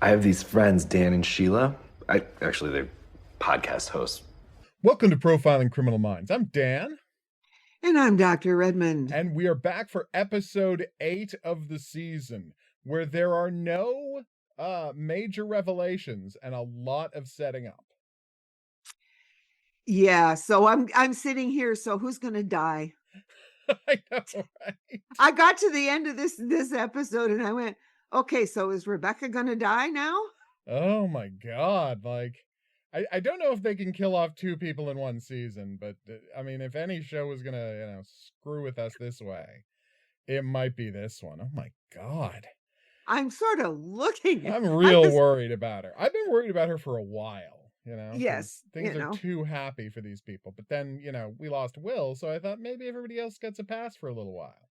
I have these friends, Dan and Sheila. They're podcast hosts. Welcome to Profiling Criminal Minds. I'm Dan. And I'm Dr. Redmond. And we are back for episode 8 of the season, where there are no major revelations and a lot of setting up. Yeah, so I'm sitting here, so who's gonna die? I know, right? I got to the end of this episode and I went, okay, so is Rebecca gonna die now? Oh my god, like I don't know if they can kill off 2 people in one season, but I mean, if any show was gonna, screw with us this way, it might be this one. Oh my god. I'm sort of looking. I'm real worried about her. I've been worried about her for a while. Yes, Things are too happy for these people. But then, we lost Will, so I thought maybe everybody else gets a pass for a little while.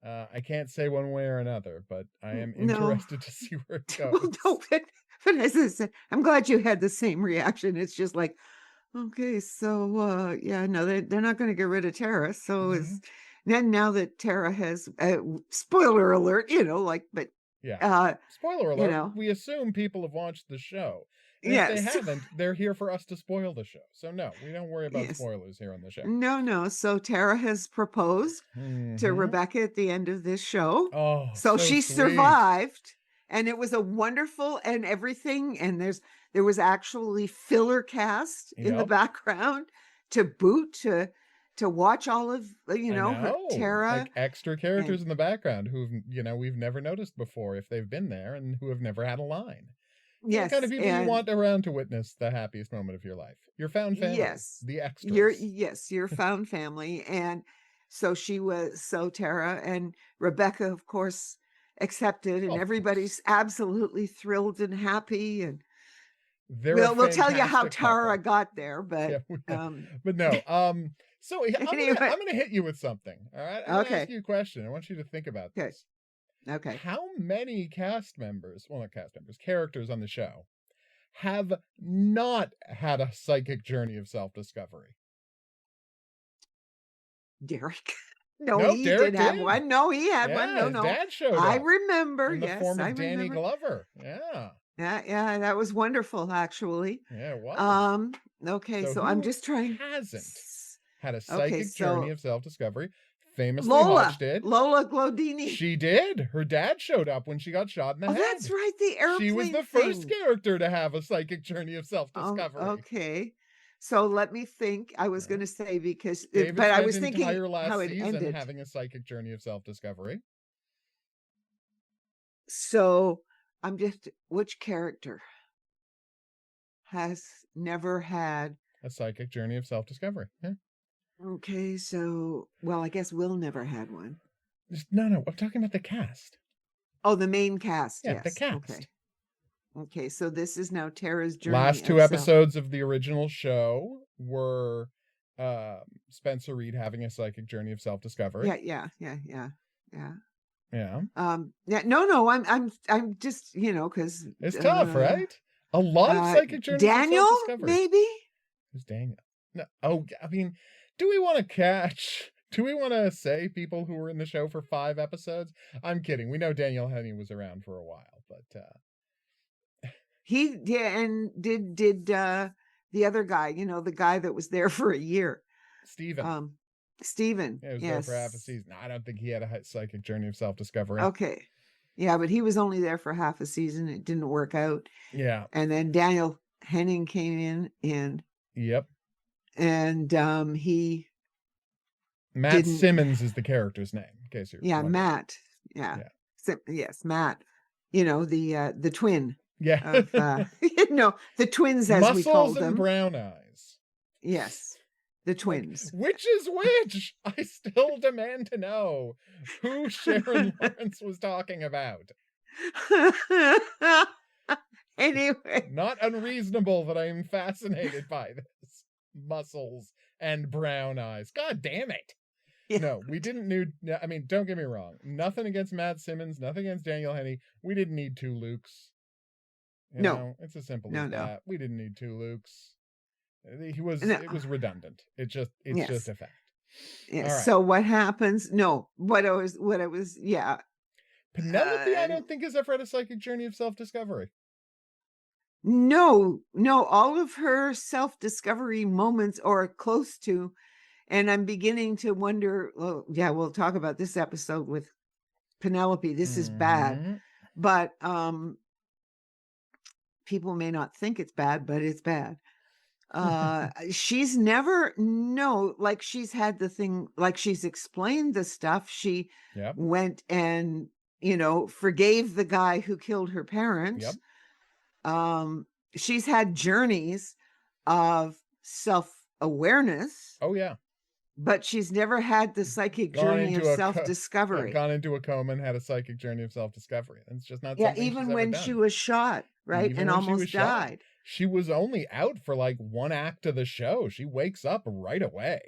I can't say one way or another, but I am interested to see where it goes. Well, no, but as I said, I'm glad you had the same reaction. It's just like, okay, so they're not going to get rid of Tara. So is then now that Tara has spoiler alert, but yeah, spoiler alert. We assume people have watched the show. And if they haven't, they're here for us to spoil the show. So no, we don't worry about spoilers here on the show. No. So Tara has proposed to Rebecca at the end of this show. Oh, so she sweet. Survived, and it was a wonderful and everything. And there was actually filler cast in the background to boot to watch all of Tara, like extra characters in the background who we've never noticed before if they've been there and who have never had a line. Yes, the kind of people you want around to witness the happiest moment of your life. Your found family. Yes, the extras. Your found family, and so Tara and Rebecca, of course, accepted, and everybody's absolutely thrilled and happy. And we'll tell you how Tara got there, but but no. So anyway. I'm gonna hit you with something. All right. I'm gonna ask you a question. I want you to think about this. Okay. How many characters on the show have not had a psychic journey of self-discovery? Derek. Derek did have one. No, he had one. No. His dad showed up. I remember. In the form of Danny Glover. Yeah. Yeah, that was wonderful, actually. Yeah, it was. Okay, so I'm just trying. Hasn't had a psychic journey of self-discovery. Famously, Hutch did. Lola Glodini. She did. Her dad showed up when she got shot in the head. That's right. The airplane. She was the first character to have a psychic journey of self-discovery. Okay. So let me think. I was going to say because, David I was thinking how it ended. Having a psychic journey of self-discovery. So which character has never had a psychic journey of self-discovery? Yeah. Okay, so, I guess Will never had one. No, I'm talking about the cast. Oh, the main cast, yes. The cast. Okay, so this is now Tara's journey. Last 2 episodes of the original show were Spencer Reid having a psychic journey of self-discovery. Yeah. Yeah. No, I'm just, because... It's tough, right? A lot of psychic journeys of self-discovery. Maybe? Who's Daniel? No, I mean... Do we want to say people who were in the show for 5 episodes? I'm kidding. We know Daniel Henney was around for a while, but and did the other guy, the guy that was there for a year. Steven. Steven. Yeah, he was there for half a season. I don't think he had a psychic journey of self-discovery. Okay. Yeah, but he was only there for half a season. It didn't work out. Yeah. And then Daniel Henning came in and Yep. And he Matt Simmons is the character's name, in case you're wondering. Matt. Yeah. Yes, Matt. The twin. Yeah. Of, the twins, as we call them. Muscles and brown eyes. Yes. The twins. Which is which? I still demand to know who Sharon Lawrence was talking about. Anyway. Not unreasonable that I am fascinated by this. Muscles and brown eyes. God damn it. Yeah. No, we didn't need... I mean, don't get me wrong. Nothing against Matt Simmons. Nothing against Daniel Henney. We didn't need 2 Lukes. It's as simple as that. We didn't need 2 Lukes. It was redundant. It's just a fact. Yes. Right. So what happens? No, what I was, Penelope, I don't think has ever had a psychic journey of self-discovery. No, all of her self-discovery moments or close to, and I'm beginning to wonder, well, yeah, we'll talk about this episode with Penelope. This is bad. Mm-hmm. But people may not think it's bad, but it's bad. She's never, no, like she's had the thing, like she's explained the stuff. She Yep. went and, forgave the guy who killed her parents. Yep. She's had journeys of self-awareness. Oh, yeah. But she's never had the psychic journey of self-discovery. Gone into a coma and had a psychic journey of self-discovery. It's just not Yeah, something she's even ever when done. she was shot, right? Even and when she almost was shot. died. She was only out for like one act of the show. She wakes up right away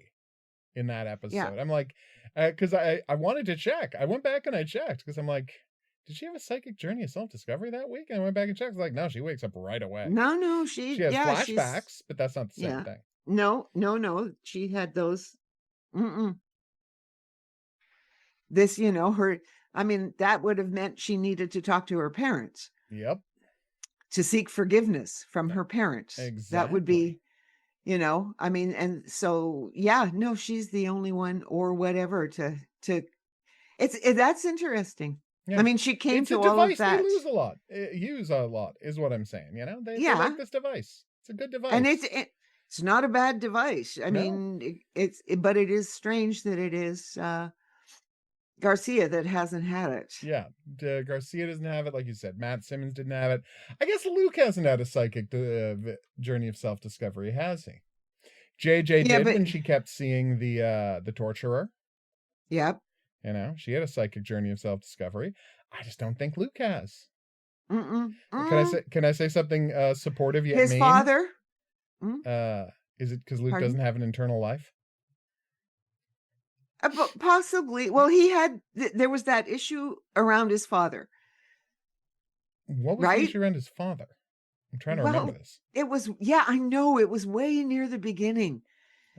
in that episode. Yeah. I'm like, because I wanted to check. I went back and I checked because I'm like, did she have a psychic journey of self-discovery that week? And I went back and checked. I was like, no, she wakes up right away. No, she has flashbacks, but that's not the same thing. No. She had those. This, that would have meant she needed to talk to her parents. Yep. To seek forgiveness from her parents. Exactly. That would be, and so, yeah, no, she's the only one or whatever that's interesting. Yeah. I mean, she came to all of that. They use a lot is what I'm saying. They like this device. It's a good device. And it's not a bad device. I mean, but it is strange that it is, Garcia that hasn't had it. Yeah, Garcia doesn't have it, like you said. Matt Simmons didn't have it. I guess Luke hasn't had a psychic journey of self-discovery, has he? JJ did when she kept seeing the torturer. Yep. She had a psychic journey of self-discovery. I just don't think Luke has. Can I say something supportive yet mean? His father. Is it because Luke doesn't have an internal life? Possibly. Well, there was that issue around his father. What was the issue around his father? I'm trying to remember this. It was, I know. It was way near the beginning.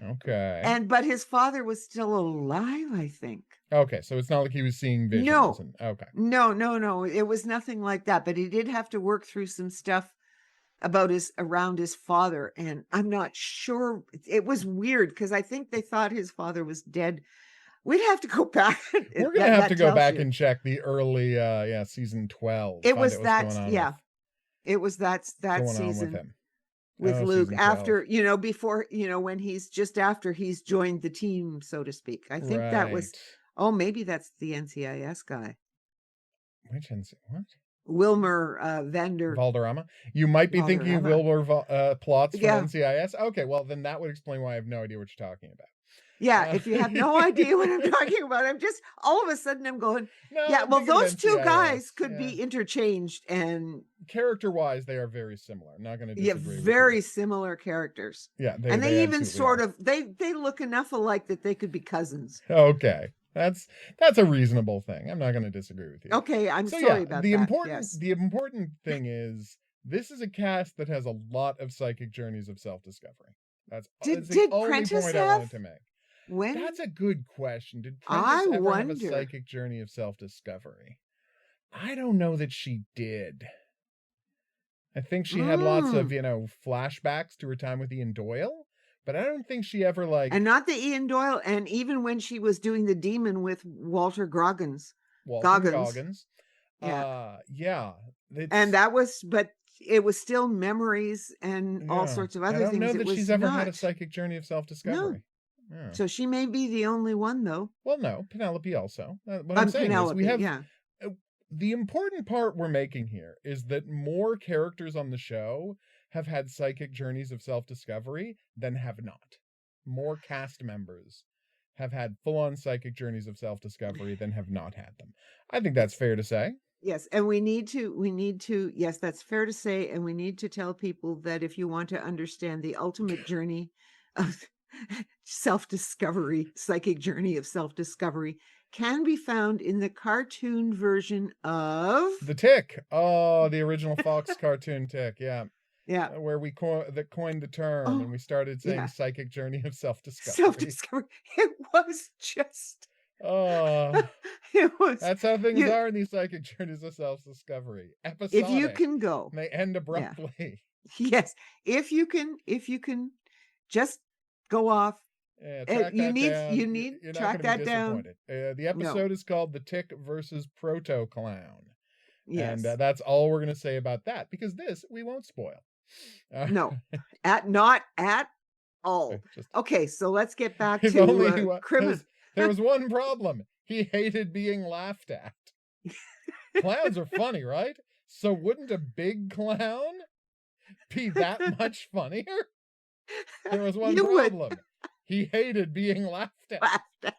Okay. But his father was still alive, I think. Okay, so it's not like he was seeing visions. No. Okay. No. It was nothing like that. But he did have to work through some stuff around his father. And I'm not sure. It was weird because I think they thought his father was dead. We'd have to go back. We're going to have to go back and check the early, season 12. It was that, yeah. It was that season with Luke after, before, when he's just after he's joined the team, so to speak. I think that was, maybe that's the NCIS guy. Which NCIS? What? Wilmer Valderrama. You might be thinking Wilmer plots from NCIS. Okay, well, then that would explain why I have no idea what you're talking about. Yeah, if you have no idea what I'm talking about, I'm just all of a sudden I'm going, those two guys could be interchanged, and character-wise, they are very similar. I'm not going to disagree. Yeah, very similar characters. Yeah, they even sort of they look enough alike that they could be cousins. Okay. That's a reasonable thing. I'm not going to disagree with you. Okay, I'm sorry about that. The important thing is this is a cast that has a lot of psychic journeys of self-discovery. That's the only Prentice point I wanted to make. When? That's a good question. Did Prentice ever have a psychic journey of self-discovery? I don't know that she did. I think she had lots of, flashbacks to her time with Ian Doyle, but I don't think she ever And not the Ian Doyle, and even when she was doing the demon with Walter Goggins. Yeah. And that was, but it was still memories and all sorts of other things. I don't know that she's ever had a psychic journey of self-discovery. No. Yeah. So she may be the only one, though. Well, no, Penelope also. What I'm saying is we have the important part we're making here is that more characters on the show have had psychic journeys of self-discovery than have not. More cast members have had full-on psychic journeys of self-discovery than have not had them. I think that's fair to say. Yes, and we need to, yes, that's fair to say, and we need to tell people that if you want to understand the ultimate journey of self-discovery, psychic journey of self-discovery, can be found in the cartoon version of The Tick. Oh, the original Fox cartoon Tick. Yeah. Where we coined the term and we started saying psychic journey of self-discovery. It was just Oh, It was that's how things you are in these psychic journeys of self-discovery. if you Episodic. can go. And they end Yeah. abruptly. Yes. If you can just go off. Yeah, track that down. You need You're not going track to be that down. disappointed. The No. episode is called The Tick versus Proto Clown. And Yes. that's all we're going to say about that, because this we won't spoil. Uh, No. Not at all. just Okay, so let's get back if to only criminal. there was one problem. He hated being laughed at. Clowns are funny, right? So wouldn't a big clown be that much funnier? There was one You would problem. He hated being laughed at. laugh at.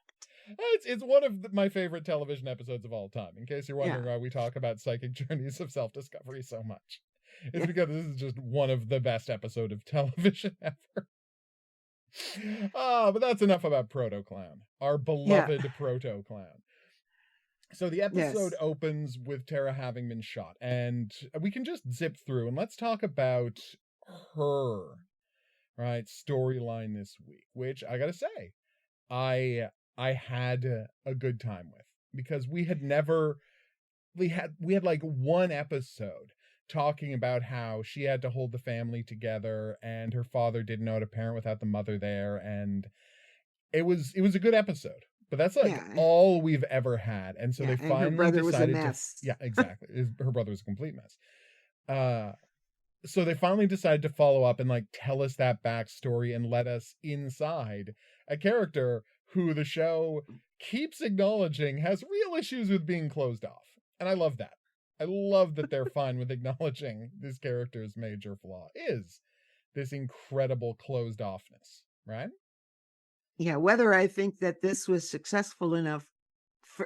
It's one of my favorite television episodes of all time. In case you're wondering Yeah. why we talk about psychic journeys of self-discovery so much, it's Yeah. because this is just one of the best episodes of television ever. But that's enough about Proto Clown, our Yeah. beloved Proto Clown. So the episode Yes. opens with Tara having been shot, and we can just zip through and let's talk about her, right, storyline this week, which I gotta say, I had a good time with, because we had like one episode talking about how she had to hold the family together and her father didn't know how to parent without the mother there, and it was a good episode. But that's like Yeah. all we've ever had. And so Yeah. they And her finally brother was a decided to mess. yeah, exactly. Her brother was a complete mess. So they finally decided to follow up and like tell us that backstory and let us inside a character who the show keeps acknowledging has real issues with being closed off. And I love that. I love that they're fine with acknowledging this character's major flaw is this incredible closed offness, right? Yeah. Whether I think that this was successful enough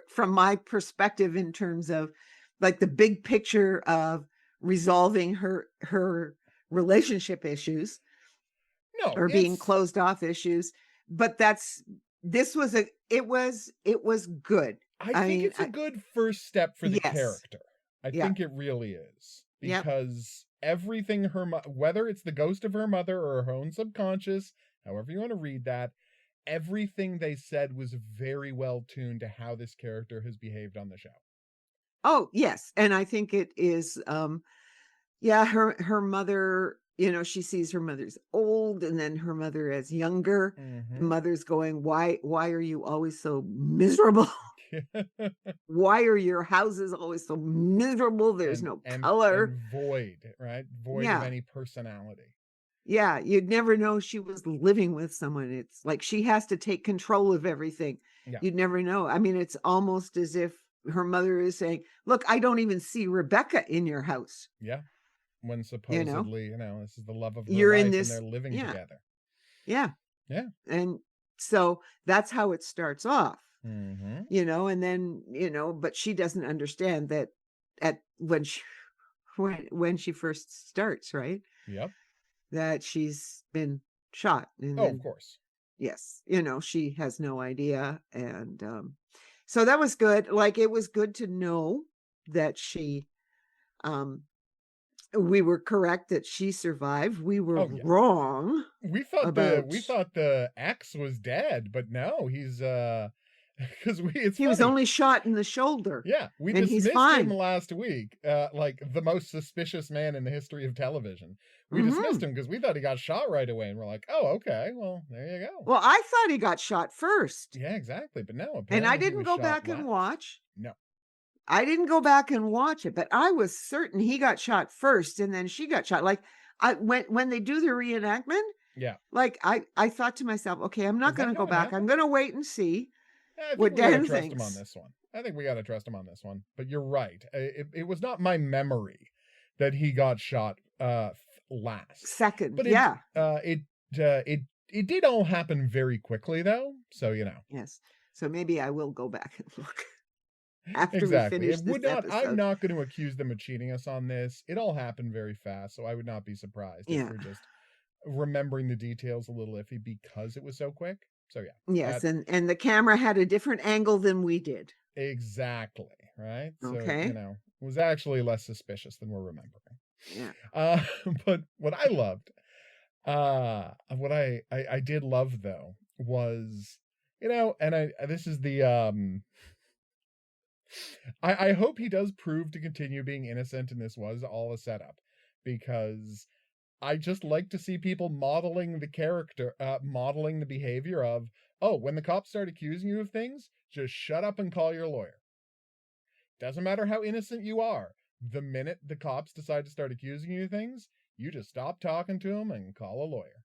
from my perspective in terms of like the big picture of resolving her relationship issues No, or being closed off issues, but it was good. I think it's a good first step for the Yes. character. I Yeah. think it really is. Yep. Because everything whether it's the ghost of her mother or her own subconscious, however you want to read that, everything they said was very well tuned to how this character has behaved on the show. Oh, yes. And I think it is yeah, her mother, she sees her mother's old and then her mother as younger. The mother's going, why are you always so miserable? Why are your houses always so miserable? There's no color. And void, right? Void of Yeah. any personality. Yeah, you'd never know she was living with someone. It's like she has to take control of everything. Yeah. You'd never know. I mean, it's almost as if her mother is saying, look, I don't even see Rebecca in your house. Yeah. When supposedly, this is the love of her You're life in this, and they're living yeah. together. Yeah. Yeah. And so that's how it starts off, Mm-hmm. and then, but she doesn't understand that when she first starts, right? Yep. That she's been shot. And of course. Yes. She has no idea. And so that was good. Like, it was good to know that we were correct that she survived. We were wrong. We thought the ex was dead, but no, he's because he was only shot in the shoulder. Yeah, we dismissed him last week, like the most suspicious man in the history of television. We dismissed him because we thought he got shot right away, and we're like, oh, okay, well, there you go. Well, I thought he got shot first. Yeah, exactly, but no. Apparently and I didn't go back and watch. No. I didn't go back and watch it, but I was certain he got shot first and then she got shot. Like when they do the reenactment, like I thought to myself, okay, I'm not going to go back. I'm going to wait and see what Dan thinks. Trust him on this one. I think we got to trust him on this one. But you're right. It was not my memory that he got shot last. Second, but it did all happen very quickly though. So Yes. So maybe I will go back and look. After exactly. we finish this episode. I'm not going to accuse them of cheating us on this. It all happened very fast, so I would not be surprised if we're just remembering the details a little iffy because it was so quick. So yeah. Yes, and the camera had a different angle than we did. Exactly, right? Okay. So, it was actually less suspicious than we're remembering. Yeah. But what I loved, what I did love though was You know, and this is the I hope he does prove to continue being innocent and this was all a setup, because I just like to see people modeling the character, modeling the behavior of, oh, when the cops start accusing you of things, just shut up and call your lawyer. Doesn't matter how innocent you are. The minute the cops decide to start accusing you of things, you just stop talking to them and call a lawyer.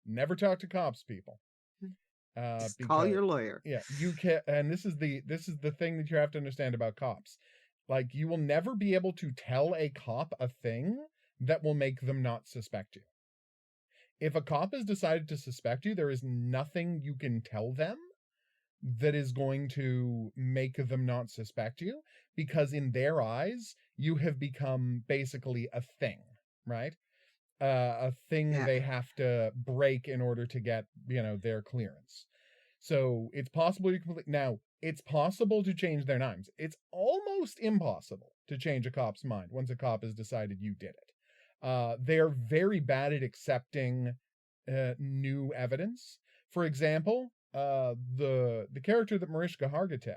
Never talk to cops, people. Just call your lawyer. Yeah, you can, and this is the thing that you have to understand about cops. Like, you will never be able to tell a cop a thing that will make them not suspect you. If a cop has decided to suspect you, there is nothing you can tell them that is going to make them not suspect you, because in their eyes, you have become basically a thing, right? A thing Yeah. they have to break in order to get, their clearance. So it's possible it's possible to change their minds. It's almost impossible to change a cop's mind once a cop has decided you did it. They're very bad at accepting new evidence. For example, the character that Mariska Hargitay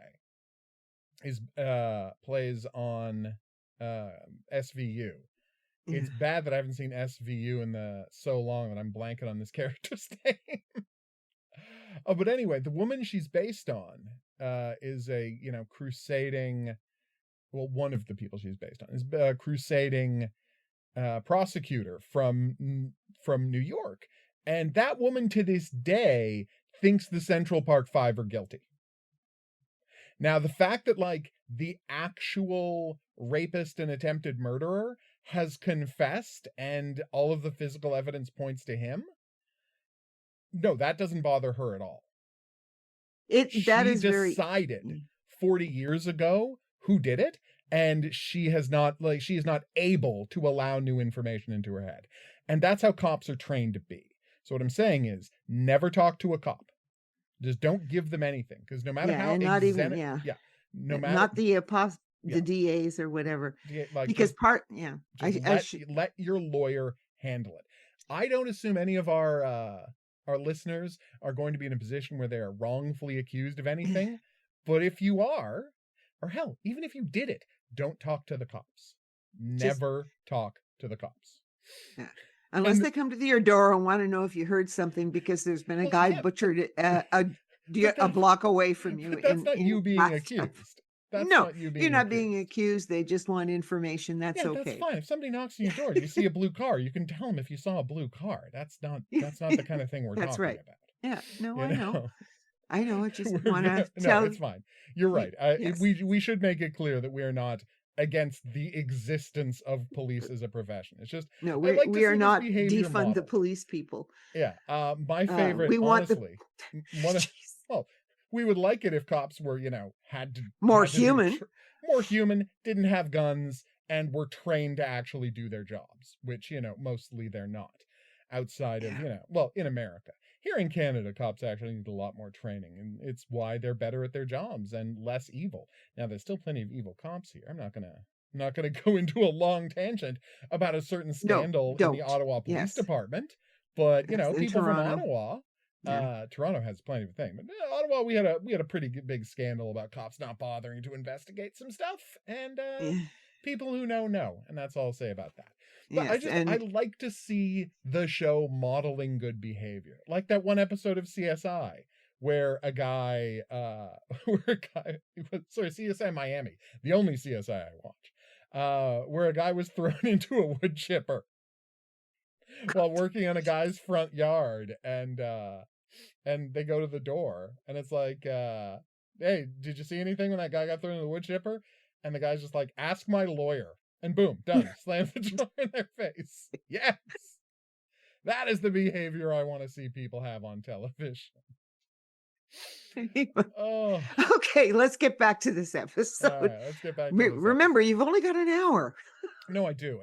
is plays on SVU. It's bad that I haven't seen SVU in so long that I'm blanking on this character's name. But anyway, the woman she's based on is a, crusading, well, one of the people she's based on is a crusading prosecutor from New York. And that woman to this day thinks the Central Park Five are guilty. Now, the fact that, like, the actual rapist and attempted murderer has confessed and all of the physical evidence points to him, no, that doesn't bother her at all. She decided 40 years ago who did it, and she is not able to allow new information into her head. And that's how cops are trained to be. So what I'm saying is, never talk to a cop. Just don't give them anything, because no matter how and not even no matter, not the DAs or whatever, like, because let your lawyer handle it. I don't assume any of our listeners are going to be in a position where they are wrongfully accused of anything, but if you are, or hell, even if you did it, don't talk to the cops. Never talk to the cops. Yeah. Unless they come to your door and want to know if you heard something, because there's been a guy butchered a block away from you. That's not you being accused. You're not being accused. They just want information. That's okay. That's fine. If somebody knocks on your door, you see a blue car, you can tell them if you saw a blue car. That's not the kind of thing we're talking about. Yeah, no, I know. I know. I just want to tell. No, it's fine. You're right. Yes. We should make it clear that we are not against the existence of police as a profession. It's just, no, we are not defund the police people. Yeah. My favorite, we want honestly, well, we would like it if cops were, had to more human, didn't have guns, and were trained to actually do their jobs, which, mostly they're not. Outside of, in America. Here in Canada, cops actually need a lot more training, and it's why they're better at their jobs and less evil. Now, there's still plenty of evil cops here. I'm not gonna go into a long tangent about a certain scandal in the Ottawa Police Department, but people from Ottawa. Toronto has plenty of things, but Ottawa, we had a pretty big scandal about cops not bothering to investigate some stuff, and people who know, and that's all I'll say about that. But I like to see the show modeling good behavior, like that one episode of CSI where a guy, CSI Miami, the only CSI I watch, where a guy was thrown into a wood chipper while working on a guy's front yard, and they go to the door, and it's like, hey, did you see anything when that guy got thrown in the wood chipper? And the guy's just like, ask my lawyer. And boom, done. Slam the door in their face. Yes. That is the behavior I want to see people have on television. Oh. Okay, let's get back to this episode. All right, let's get back to Remember, you've only got an hour. No, I do.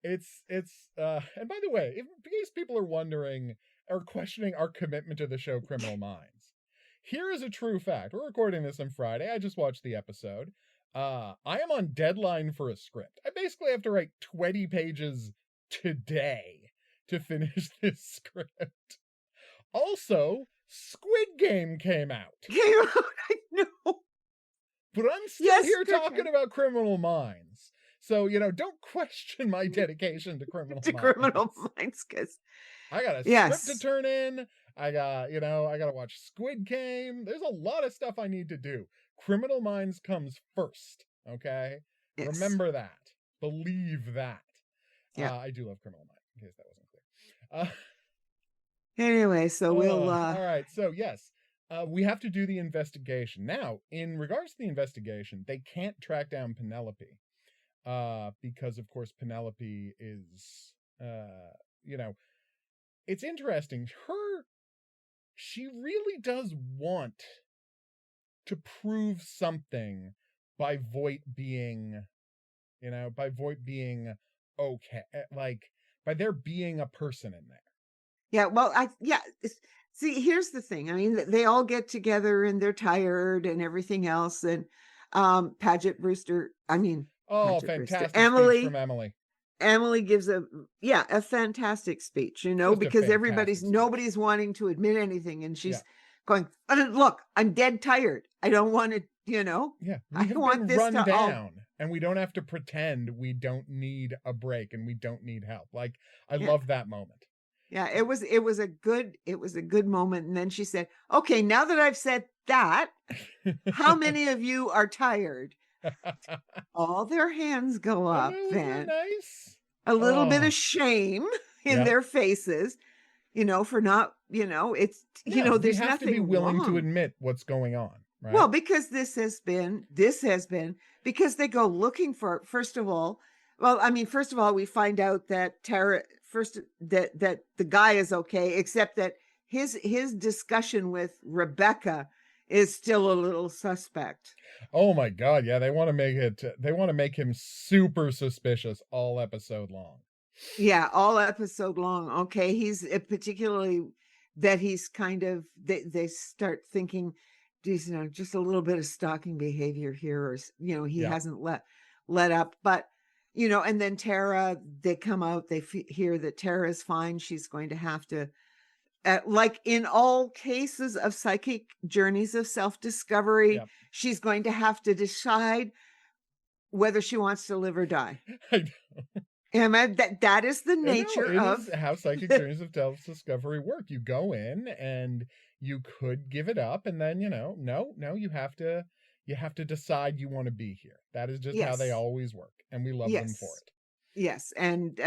It's and by the way, in case people are wondering or questioning our commitment to the show Criminal Minds, here is a true fact. We're recording this on Friday. I just watched the episode. I am on deadline for a script. I basically have to write 20 pages today to finish this script. Also, Squid Game came out. Came out, I know. But I'm still here Yesterday. talking about Criminal Minds. So, don't question my dedication to Criminal To Minds. Criminal Minds, because I got a script to yes. turn in. I got, I got to watch Squid Game. There's a lot of stuff I need to do. Criminal Minds comes first, okay? Yes. Remember that. Believe that. Yeah. I do love Criminal Minds, in case that wasn't clear. Anyway, so we'll all right. So yes, we have to do the investigation. Now, in regards to the investigation, they can't track down Penelope. Because of course Penelope is it's interesting. She really does want to prove something by Voight being okay, like by there being a person in there. Yeah, well, see, here's the thing. I mean, they all get together and they're tired and everything else. And Paget Brewster, Fantastic Brewster, speech from Emily. Emily gives a fantastic speech, Just because nobody's wanting to admit anything. And she's going, look, I'm dead tired. I don't want to, I want this run to down. And we don't have to pretend we don't need a break and we don't need help. Like, I love that moment. Yeah, it was a good moment. And then she said, okay, now that I've said that, how many of you are tired? All their hands go up. Then nice. A little bit of shame in their faces, for not, it's, there's have nothing to be willing wrong to admit what's going on. Right? Well, because this has been because they go looking for it. First of all, we find out that Tara that the guy is okay, except that his discussion with Rebecca is still a little suspect. Oh my God. Yeah. They want to make him super suspicious all episode long. Yeah. All episode long. Okay. He's particularly that he's kind of, they start thinking, geez, just a little bit of stalking behavior here, or, he hasn't let up, but, and then Tara, they come out, they hear that Tara is fine. She's going to have to, like in all cases of psychic journeys of self-discovery, she's going to have to decide whether she wants to live or die. I know. And that is the nature of how psychic journeys of self-discovery work. You go in and you could give it up, and then no, you have to decide you want to be here. That is just how they always work, and we love them for it. Yes, and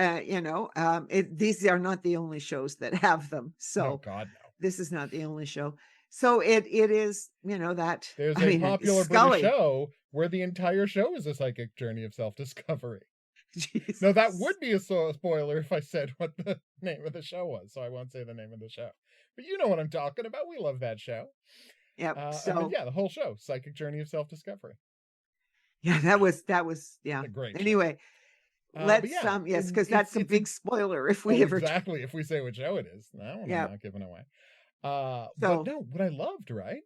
these are not the only shows that have them. So no, God, no. This is not the only show. So it is, that there's a popular British show where the entire show is a psychic journey of self-discovery. Jesus. No, that would be a spoiler if I said what the name of the show was, so I won't say the name of the show. But you know what I'm talking about. We love that show. Yeah. The whole show, Psychic Journey of Self-Discovery. Yeah, that was a great show. Anyway, let's because that's a big spoiler if we ever exactly if we say what show it is. That one I'm not giving away. But no, what I loved, right?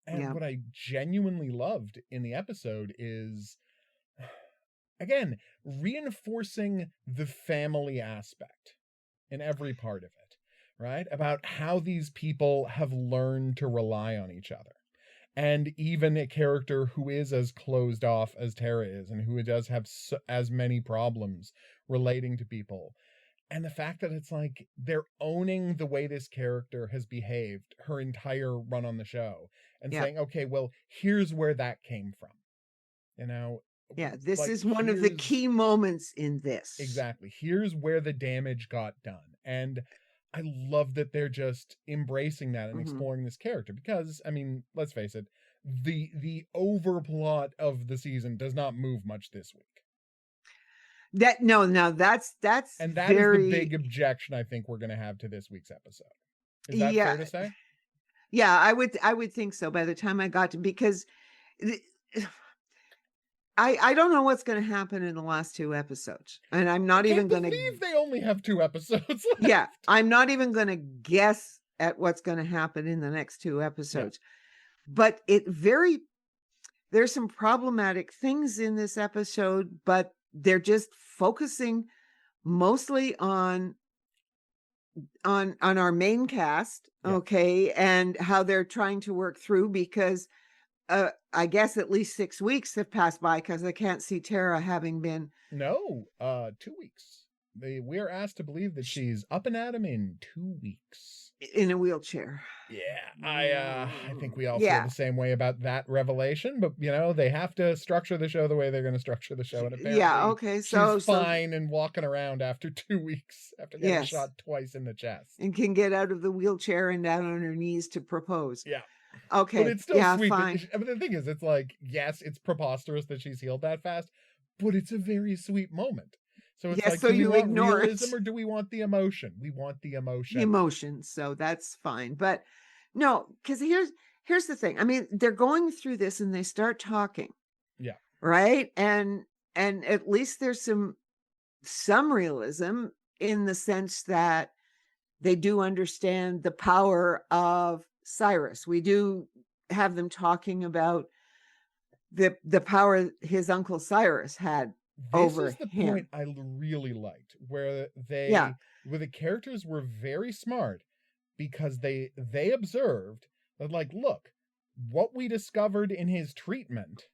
And what I genuinely loved in the episode is, again, reinforcing the family aspect in every part of it, right? About how these people have learned to rely on each other. And even a character who is as closed off as Tara is, and who does have as many problems relating to people. And the fact that it's like they're owning the way this character has behaved her entire run on the show and saying, okay, well, here's where that came from. Yeah, this is one of the key moments in this. Exactly. Here's where the damage got done. And I love that they're just embracing that and exploring this character because, let's face it, the overplot of the season does not move much this week. That's and that is the big objection I think we're going to have to this week's episode. Is that fair to say? Yeah, I would think so. By the time I got to, because I don't know what's going to happen in the last two episodes, and I'm not even going to believe they only have 2 episodes left. Yeah, I'm not even going to guess at what's going to happen in the next 2 episodes. Yeah. But there's some problematic things in this episode, but they're just focusing mostly on on our main cast, Yeah. okay, and how they're trying to work through because I guess at least 6 weeks have passed by because I can't see Tara having been No, 2 weeks. We're asked to believe that she's up and at 'em in 2 weeks. in a wheelchair. Yeah, I think we all feel Yeah. the same way about that revelation, but they have to structure the show the way they're going to structure the show, and Yeah, apparently okay. she's fine and walking around after 2 weeks after getting Yes. shot twice in the chest. And can get out of the wheelchair and down on her knees to propose. Yeah. Okay. But it's still yeah, sweet. fine. But the thing is, it's like, yes, it's preposterous that she's healed that fast, but it's a very sweet moment. So it's Yes, like, so do we you want ignore realism it. or do we want the emotion? We want the The emotion. emotions, so that's fine. But no, because here's the thing. I mean, they're going through this and they start talking, Yeah. right? And at least there's some realism in the sense that they do understand the power of Cyrus. We do have them talking about the power his uncle Cyrus had This over is the him. point I really liked, where Yeah. the characters were very smart because they observed that, like, look, what we discovered in his treatment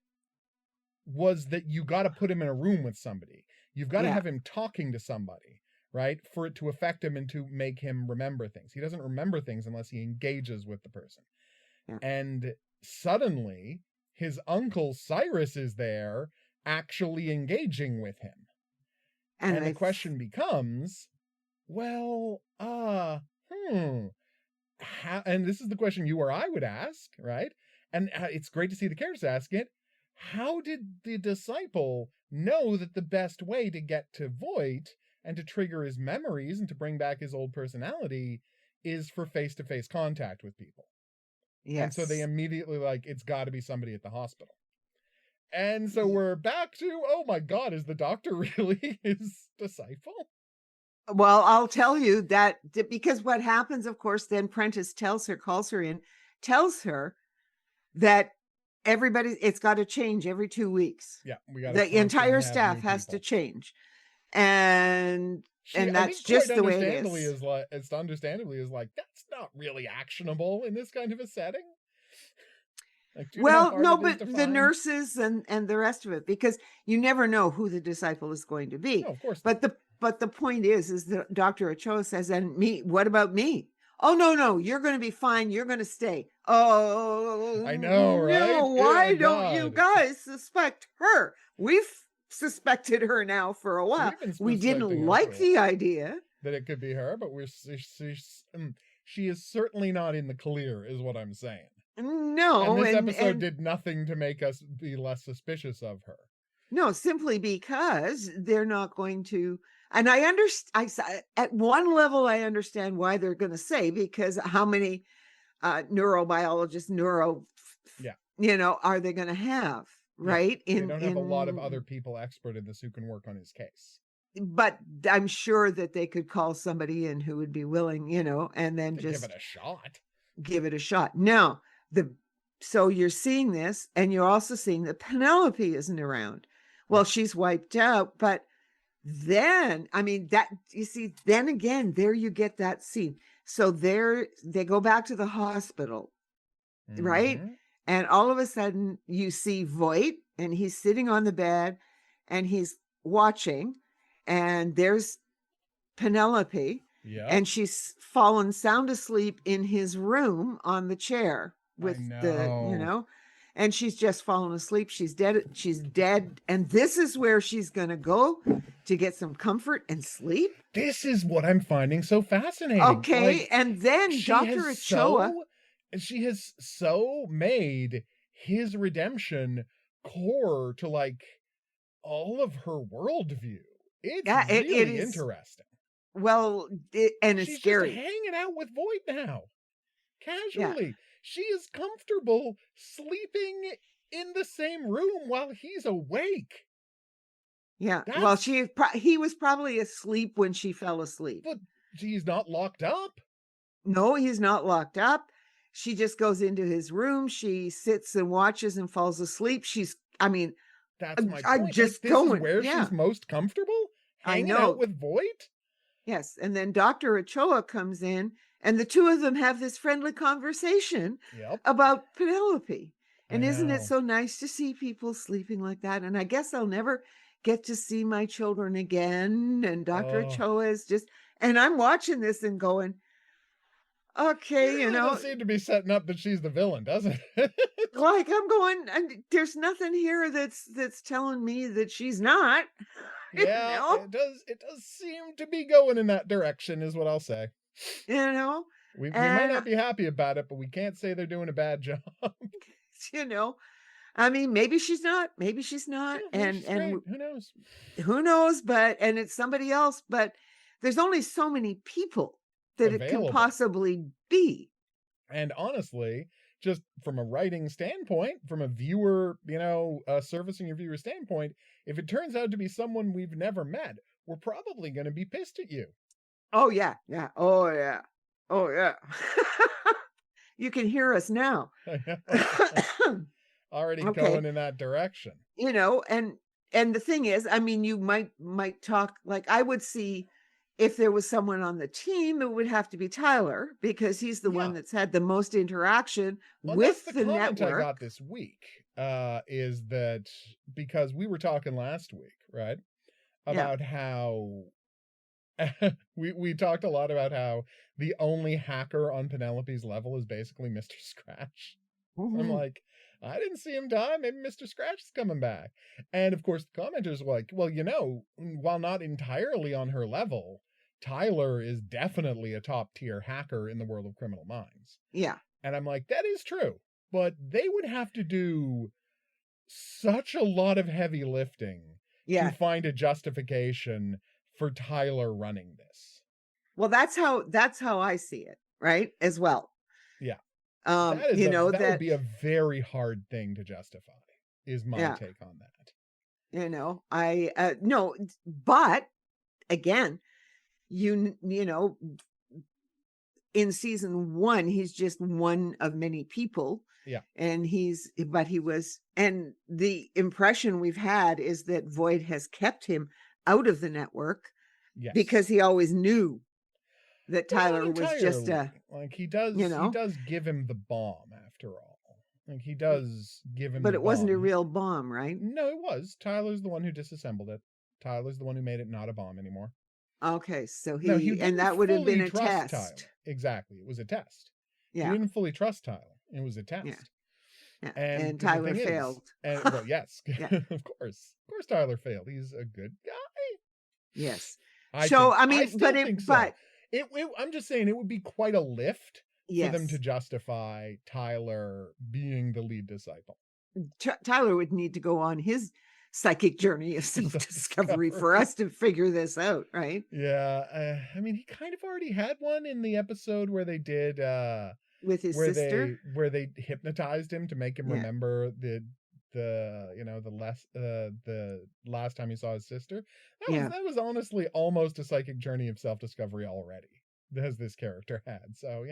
was that you got to put him in a room with somebody. You've got to Yeah. have him talking to somebody, right? For it to affect him and to make him remember things. He doesn't remember things unless he engages with the person. Yeah. And suddenly his uncle Cyrus is there actually engaging with him. And the question becomes, well, how, and this is the question you or I would ask, right? And it's great to see the characters ask it. How did the disciple know that the best way to get to Voight and to trigger his memories and to bring back his old personality is for face-to-face contact with people? Yes. And so they immediately it's got to be somebody at the hospital. And so we're back to, oh my God, is the doctor really his disciple? Well, I'll tell you that because what happens, of course, then Prentice calls her in, tells her that it's got to change every 2 weeks. Yeah, we got the entire staff has to change. And that's just the way it is. Understandably is like, that's not really actionable in this kind of a setting. Well, no, but the nurses and the rest of it, because you never know who the disciple is going to be. No, of course. But the point is that Dr. Ochoa says, and me, what about me? Oh, no, you're going to be fine. You're going to stay. Oh, I know, right? No, why don't you guys suspect her? We've suspected her now for a while. We didn't like the idea that it could be her, but she is certainly not in the clear, is what I'm saying. No. And this episode did nothing to make us be less suspicious of her. No, simply because they're not going to. And I understand, at one level, I understand why they're going to say, because how many neurobiologists, are they going to have, right? They don't have a lot of other people expert in this who can work on his case. But I'm sure that they could call somebody in who would be willing, and then just give it a shot. Give it a shot. Now, so you're seeing this, and you're also seeing that Penelope isn't around. Well, she's wiped out, but then, I mean, that, you see, then again, there you get that scene. So they go back to the hospital, right? And all of a sudden you see Voight, and he's sitting on the bed and he's watching, and there's Penelope, and she's fallen sound asleep in his room on the chair with and she's just fallen asleep. She's dead. And this is where she's going to go to get some comfort and sleep. This is what I'm finding so fascinating. Okay. And then Dr. Ochoa. She has so made his redemption core to all of her worldview. It's really interesting. Well, and it's scary. She's just hanging out with Voight now. Casually. Yeah. She is comfortable sleeping in the same room while he's awake. Yeah. Well, he was probably asleep when she fell asleep. But he's not locked up. No, he's not locked up. She just goes into his room. She sits and watches and falls asleep. That's my point. I'm just this is where she's most comfortable? Hanging out with Voight? Yes, and then Dr. Ochoa comes in, and the two of them have this friendly conversation Yep. about Penelope. I And isn't it know. so nice to see people sleeping like that? And I guess I'll never get to see my children again. And Dr. Oh, Ochoa is just, and I'm watching this and going, it okay, really does seem to be setting up that she's the villain, doesn't it? like I'm going, and there's nothing here that's telling me that she's not, you Yeah, know, it does seem to be going in that direction, is what I'll say. you know, We might and not be happy about it, but we can't say they're doing a bad job. you know, I mean, maybe she's not, maybe she's not, Yeah, maybe she's great. Who knows? who knows? But and it's somebody else. But there's only so many people that it can Available. possibly be. And honestly, just from a writing standpoint, from a viewer, servicing your viewer standpoint, if it turns out to be someone we've never met, we're probably going to be pissed at you. Oh yeah, yeah, oh yeah, oh yeah. You can hear us now. Already Okay, going in that direction. and the thing is, I mean, you might talk like I would see if there was someone on the team, it would have to be Tyler because he's the one Yeah. that's had the most interaction Well, and that's with the the comment I network. got this week, is that because we were talking last week, right? Yeah. About how we talked a lot about how the only hacker on Penelope's level is basically Mr. Scratch. I'm Mhm. like, I didn't see him die. Maybe Mr. Scratch is coming back. And of course, the commenters were like, well, while not entirely on her level, Tyler is definitely a top tier hacker in the world of Criminal Minds. Yeah. And I'm like, that is true. But they would have to do such a lot of heavy lifting to Yeah. find a justification for Tyler running this. Well, that's how I see it, right? As well. Yeah. That would That be a very hard thing to justify, is my yeah, take on that. I no, but again, you know, in season 1, he's just one of many people. Yeah. And and the impression we've had is that Voight has kept him out of the network Yes. because he always knew that Well, Tyler not was just entirely. Like he does give him the bomb after all. Like he does give him but the it wasn't a bomb. real bomb, right? No, it was. Tyler's the one who disassembled it. Tyler's the one who made it not a bomb anymore. Okay, so No, he and didn't that would have been fully a trust test. Tyler. Exactly. It was a test. He Yeah, didn't fully trust Tyler. It was a test. yeah. And the Tyler thing failed. Is, well, yes, Yeah. of course. Of course Tyler failed. He's a good guy. Yes. I but think so. I'm just saying it would be quite a lift for them to justify Tyler being the lead disciple. Tyler would need to go on his psychic journey of self-discovery for us to figure this out, right? Yeah, I mean, he kind of already had one in the episode where they did with his sister, where they hypnotized him to make him remember the last time he saw his sister. That was honestly almost a psychic journey of self-discovery already, as this character had. So,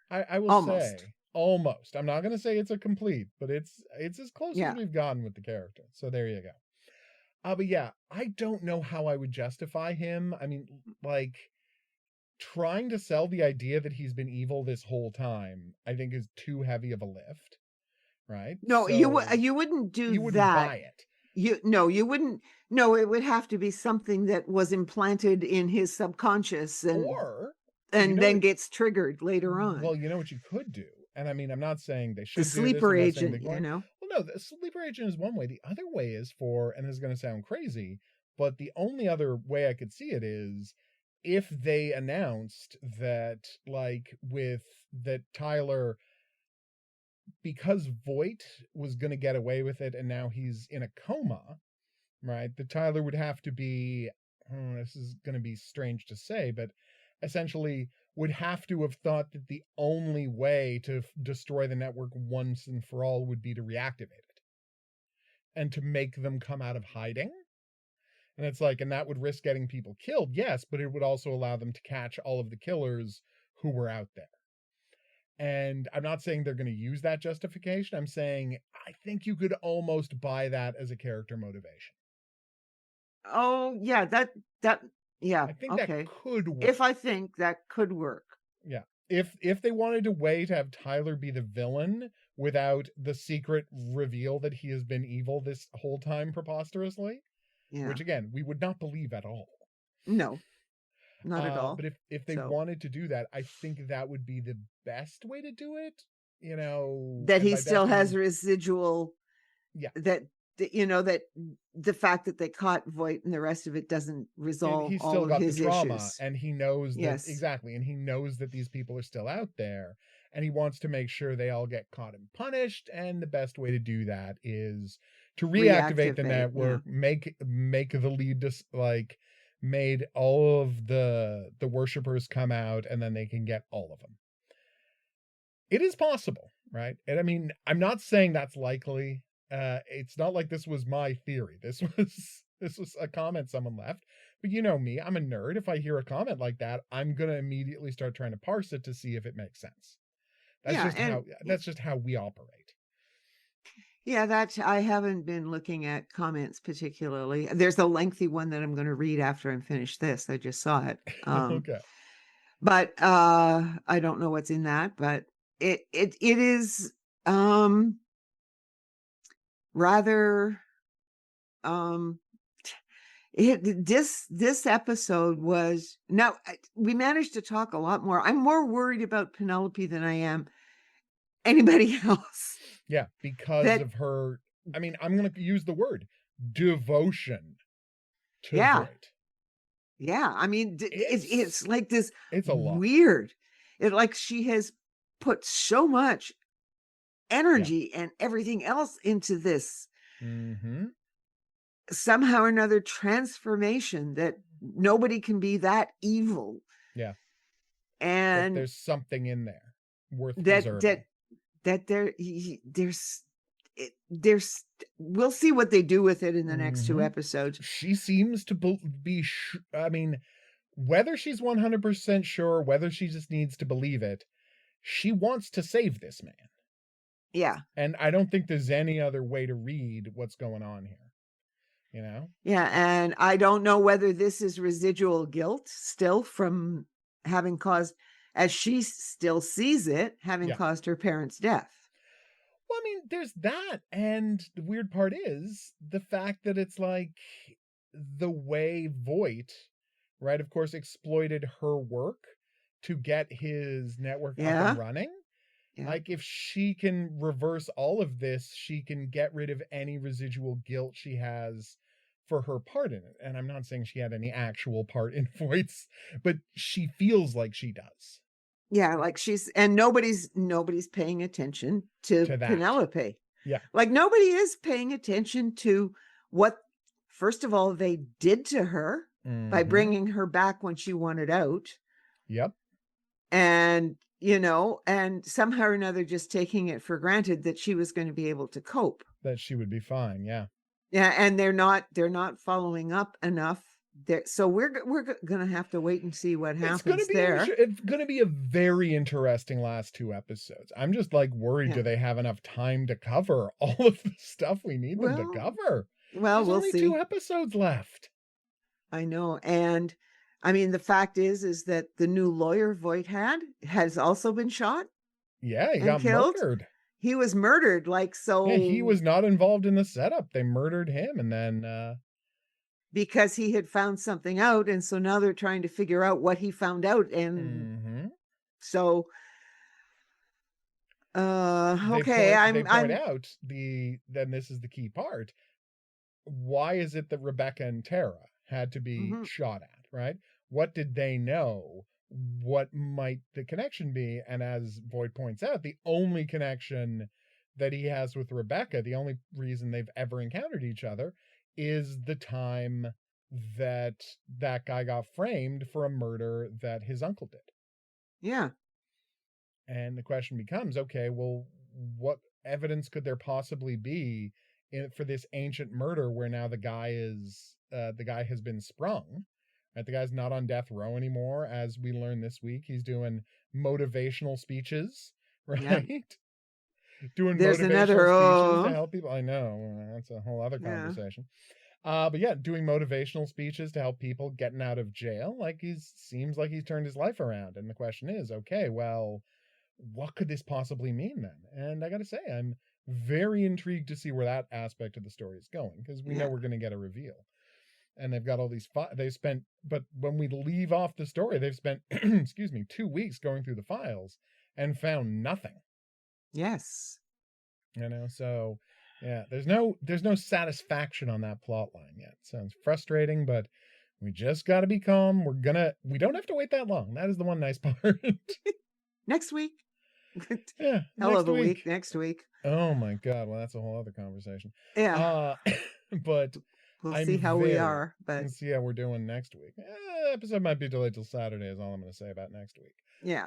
I will say almost. I'm not going to say it's a complete, but it's as close as we've gotten with the character. So there you go. But yeah, I don't know how I would justify him. I mean, like, trying to sell the idea that he's been evil this whole time, I think is too heavy of a lift, right? No, So you wouldn't do you wouldn't that. buy it. You wouldn't. No, it would have to be something that was implanted in his subconscious and then gets triggered later on. Well, you know what you could do, and I mean, I'm not saying they should the sleeper agent, Well, no, the sleeper agent is one way. The other way is and this is going to sound crazy, but the only other way I could see it is if they announced that, like, that Tyler, because Voight was going to get away with it and now he's in a coma, right? That Tyler would have to be, this is going to be strange to say, but essentially would have to have thought that the only way to destroy the network once and for all would be to reactivate it and to make them come out of hiding. And it's like, and that would risk getting people killed, yes, but it would also allow them to catch all of the killers who were out there. And I'm not saying they're going to use that justification. I'm saying I think you could almost buy that as a character motivation. Oh, yeah, Yeah. I think that Okay. could work. If I think that could work. Yeah. If they wanted a way to have Tyler be the villain without the secret reveal that he has been evil this whole time preposterously, Yeah. which again, we would not believe at all. No, not at all. But if they So wanted to do that, I think that would be the best way to do it. that And he by still best I has mean, residual yeah. that that the fact that they caught Voight and the rest of it doesn't resolve He's all still of got the his trauma, issues. and he knows that Yes. exactly, and he knows that these people are still out there, and he wants to make sure they all get caught and punished. And the best way to do that is to reactivate the Reactivate. Yeah. network, make the lead like made all of the worshippers come out, and then they can get all of them. It is possible, right? And I mean, I'm not saying that's likely. It's not like this was my theory. This was a comment someone left. But you know me, I'm a nerd. If I hear a comment like that, I'm gonna immediately start trying to parse it to see if it makes sense. Yeah. And That's just how we operate. yeah, that I haven't been looking at comments particularly. There's a lengthy one that I'm going to read after I'm finished this. I just saw it. Okay. But I don't know what's in that, but it is rather this episode was now we managed to talk a lot more. I'm more worried about Penelope than I am anybody else. Yeah, because That of her. I mean, I'm gonna use the word devotion to yeah. Voight. Yeah, I mean, it's like this It's a lot. weird. It like she has put so much energy and everything else into this Mm-hmm. somehow or another transformation that nobody can be that evil. Yeah. That And there's something in there worth that preserving. there's we'll see what they do with it in the next two Mhm. episodes. She seems to be I mean, whether she's 100% sure, whether she just needs to believe it, she wants to save this man. Yeah. And I don't think there's any other way to read what's going on here. You know? Yeah, and I don't know whether this is residual guilt still from having caused, as she still sees it, having Yeah. caused her parents' death. Well, I mean, there's that. And the weird part is the fact that it's like the way Voight, right, of course, exploited her work to get his network up and Yeah. running. Yeah. Like, if she can reverse all of this, she can get rid of any residual guilt she has for her part in it. And I'm not saying she had any actual part in Voight's, but she feels like she does. Yeah, like and nobody's paying attention to that. Penelope. Yeah. Like nobody is paying attention to what, first of all, they did to her by bringing her back when she wanted out. Yep. And, and somehow or another just taking it for granted that she was going to be able to cope. That she would be fine. Yeah. Yeah. And they're not following up enough. So we're going to have to wait and see what happens there. It's going to be a very interesting last two episodes. I'm just like worried. Do they have enough time to cover all of the stuff we need them to cover? Well, There's only see. 2 episodes left. I know. And I mean, the fact is that the new lawyer Voight has also been shot. Yeah, he got killed. murdered. He was murdered, so. Yeah, he was not involved in the setup. They murdered him, and then because he had found something out, and so now they're trying to figure out what he found out, and so. Okay, they point out then this is the key part. Why is it that Rebecca and Tara had to be shot at, right? What did they know? What might the connection be? And as Voight points out, the only connection that he has with Rebecca, the only reason they've ever encountered each other, is the time that guy got framed for a murder that his uncle did. Yeah. And the question becomes, okay, well, what evidence could there possibly be for this ancient murder where now the guy has been sprung? Right? The guy's not on death row anymore, as we learned this week. He's doing motivational speeches, right? Yep. Doing There's motivational speeches to help people. I know. That's a whole other conversation. But yeah, doing motivational speeches to help people getting out of jail. Like seems like he's turned his life around. And the question is, okay, well, what could this possibly mean then? And I got to say, I'm very intrigued to see where that aspect of the story is going, because we know we're going to get a reveal. And they've got all these but when we leave off the story, they've spent excuse me, 2 weeks going through the files and found nothing. Yes. So yeah, there's no satisfaction on that plot line yet. Sounds frustrating, but we just got to be calm. We don't have to wait that long. That is the one nice part. Next week. Yeah, hell of a week next week. Oh my god, well, that's a whole other conversation. Yeah. But we'll see how we are, but we'll see how we're doing next week. Episode might be delayed till Saturday is all I'm going to say about next week. Yeah.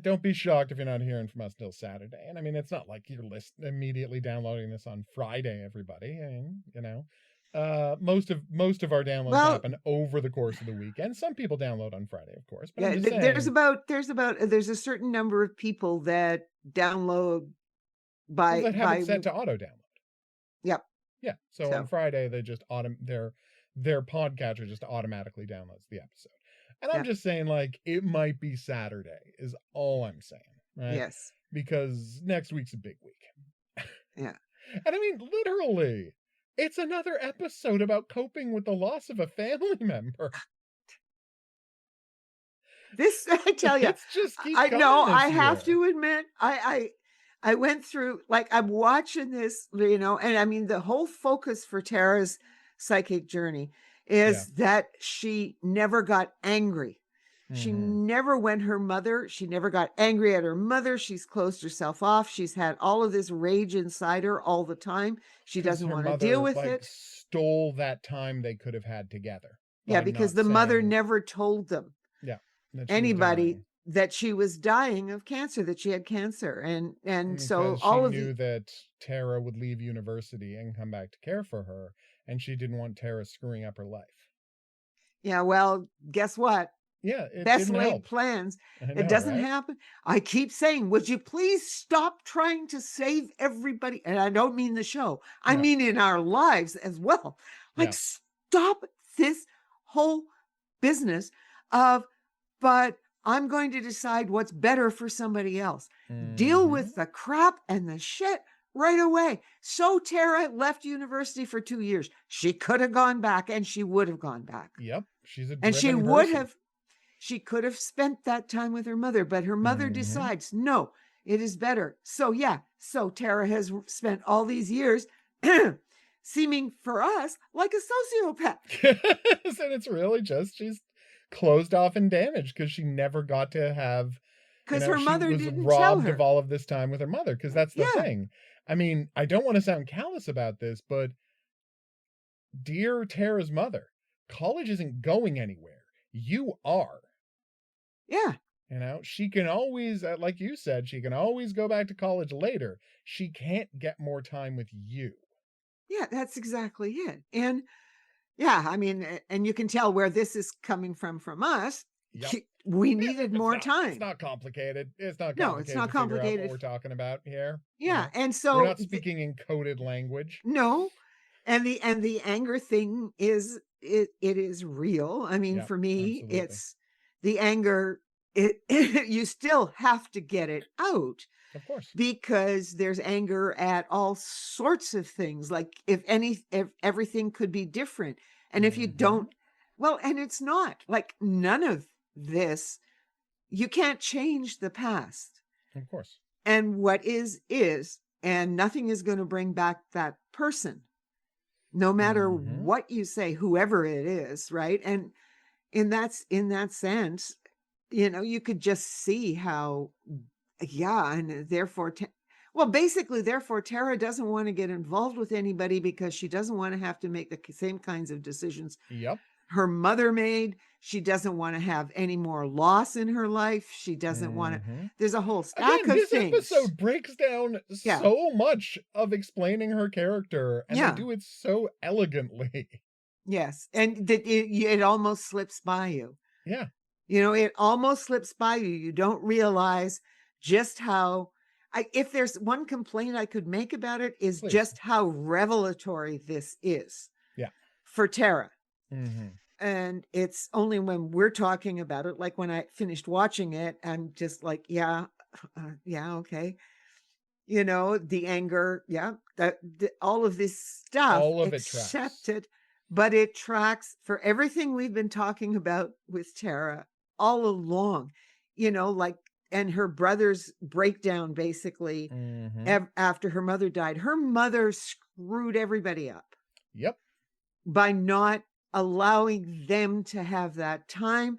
Don't be shocked if you're not hearing from us till Saturday. And I mean, it's not like you're immediately downloading this on Friday, everybody. I mean, most of our downloads happen over the course of the week, and some people download on Friday, of course. But yeah, there's a certain number of people that download that have it set to auto download. Yep. Yeah. So on Friday they just their podcatcher just automatically downloads the episode. And I'm just saying, like, it might be Saturday is all I'm saying, right? Yes. Because next week's a big week. Yeah. And I mean, literally, it's another episode about coping with the loss of a family member. This, I tell you, I know, I have to admit, I went through, like, I'm watching this, and I mean, the whole focus for Tara's psychic journey is that she never got angry. She never she never got angry at her mother. She's closed herself off. She's had all of this rage inside her all the time. She doesn't want to deal with it. Stole that time they could have had together. Yeah, because the mother never told them. Yeah. Anybody that she was dying of cancer, that she had cancer. And so she knew that Tara would leave university and come back to care for her. And she didn't want Tara screwing up her life. Yeah, well, guess what? Yeah, it best laid plans. It doesn't happen. I keep saying, would you please stop trying to save everybody? And I don't mean the show. I mean in our lives as well. Like, stop this whole business of, but I'm going to decide what's better for somebody else. Deal with the crap and the shit right away. So Tara left university for 2 years. She could have gone back, and she would have gone back. Yep. She's a and she would have. She could have spent that time with her mother, but her mother decides, no, it is better. So so Tara has spent all these years seeming for us like a sociopath. And it's really just she's closed off and damaged because she never got to have, because her mother didn't robbed tell her of all of this time with her mother, because that's the thing. I mean, I don't want to sound callous about this, but dear Tara's mother, college isn't going anywhere. You are. Yeah. She can always, like you said, she can always go back to college later. She can't get more time with you. Yeah, that's exactly it. And I mean, and you can tell where this is coming from us. Yep. We needed more time. It's not complicated. It's not complicated. No, it's not complicated. What we're talking about here. Yeah. And so we're not speaking in coded language. No. And the anger thing is, it is real. I mean, for me, absolutely. It's the anger. You still have to get it out. Of course. Because there's anger at all sorts of things. Like if everything could be different. And if you don't, well, and it's not like none of this, you can't change the past. Of course. And what is, and nothing is going to bring back that person, no matter what you say, whoever it is. Right. And in that sense, you could just see how, and therefore, therefore Tara doesn't want to get involved with anybody because she doesn't want to have to make the same kinds of decisions her mother made. She doesn't want to have any more loss in her life. She doesn't want to, there's a whole stack of things. This episode breaks down so much of explaining her character, and they do it so elegantly. Yes. And it almost slips by you. Yeah. It almost slips by you. You don't realize just how, if there's one complaint I could make about it is just how revelatory this is. Yeah. for Tara. Mm-hmm. And it's only when we're talking about it, like when I finished watching it, I'm just like, yeah, okay. The anger, yeah, all of this stuff, All of it tracks. accepted, but it tracks for everything we've been talking about with Tara all along, like, and her brother's breakdown basically Mm-hmm. after her mother died. Her mother screwed everybody up Yep. by not allowing them to have that time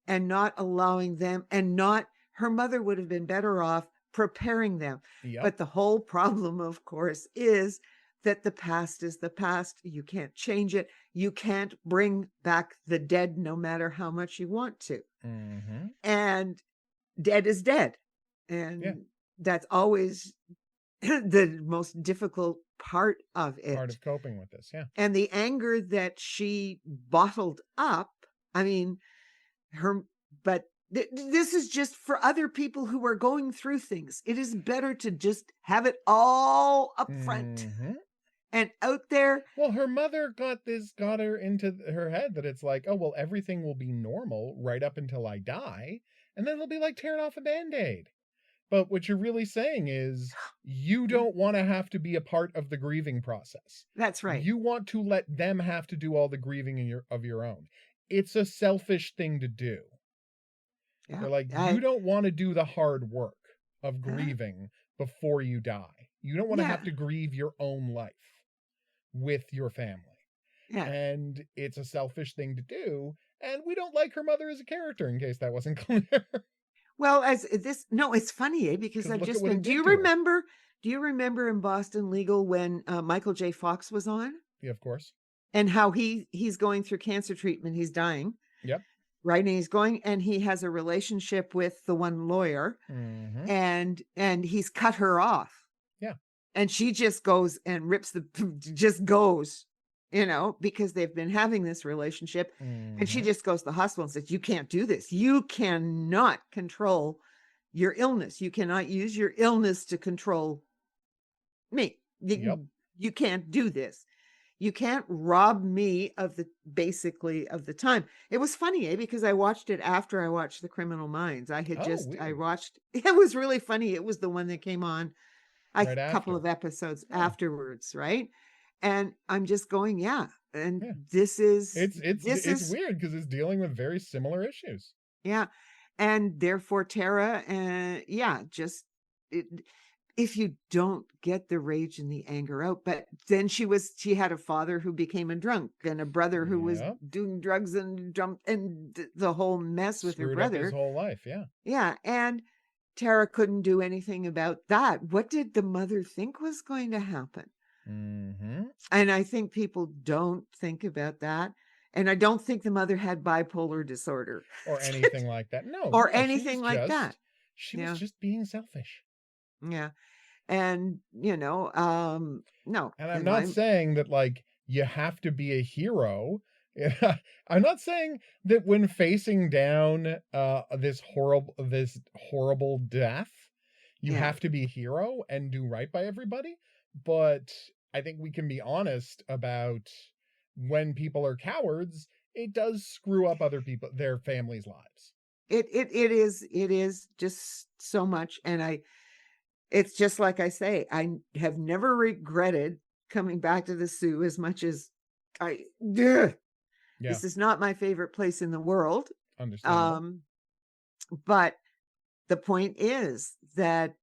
and not allowing them, and not, her mother would have been better off preparing them. Yep. But the whole problem, of course, is that the past is the past. You can't change it. You can't bring back the dead no matter how much you want to. Mm-hmm. And dead is dead. Yeah. And that's always the most difficult part of Part it. of coping with this. Yeah. And the anger that she bottled up, I mean, but this is just for other people who are going through things. It is better to just have it all up front Mm-hmm. and out there. Well, her mother got her into her head that it's like, oh, well, everything will be normal right up until I die. And then it'll be like tearing off a Band-Aid. But what you're really saying is you don't want to have to be a part of the grieving process. That's right. You want to let them have to do all the grieving of your own. It's a selfish thing to do. Yeah. They're like, you don't want to do the hard work of grieving before you die. You don't want to have to grieve your own life with your family. Yeah. And it's a selfish thing to do. And we don't like her mother as a character, in case that wasn't clear. Well, it's funny, because I've just been, do you remember in Boston Legal when Michael J. Fox was on? Yeah, of course. And how he's going through cancer treatment. He's dying. Yep. Right. And he has a relationship with the one lawyer, and he's cut her off. Yeah. And she just goes and just goes, because they've been having this relationship. And she just goes to the hospital and says, you can't do this. You cannot control your illness. You cannot use your illness to control me. You can't do this. You can't rob me of the time. It was funny, because I watched it after I watched The Criminal Minds. I watched, it was really funny. It was the one that came on a couple of episodes afterwards. Right. And I'm just going, this is, it's weird because it's dealing with very similar issues. Yeah. And therefore Tara, if you don't get the rage and the anger out. But then she had a father who became a drunk, and a brother who was doing drugs and the whole mess with her brother. His whole life. Yeah. Yeah. And Tara couldn't do anything about that. What did the mother think was going to happen? And I think people don't think about that. And I don't think the mother had bipolar disorder. Or anything like that. No. Or anything like that. She was just being selfish. Yeah. And, no. And I'm not saying that, like, you have to be a hero. I'm not saying that when facing down this horrible death, you have to be a hero and do right by everybody. But I think we can be honest about when people are cowards, it does screw up other people, their families' lives. It is just so much. And it's just like I say, I have never regretted coming back to the Sioux as much as this is not my favorite place in the world. Understandable. But the point is that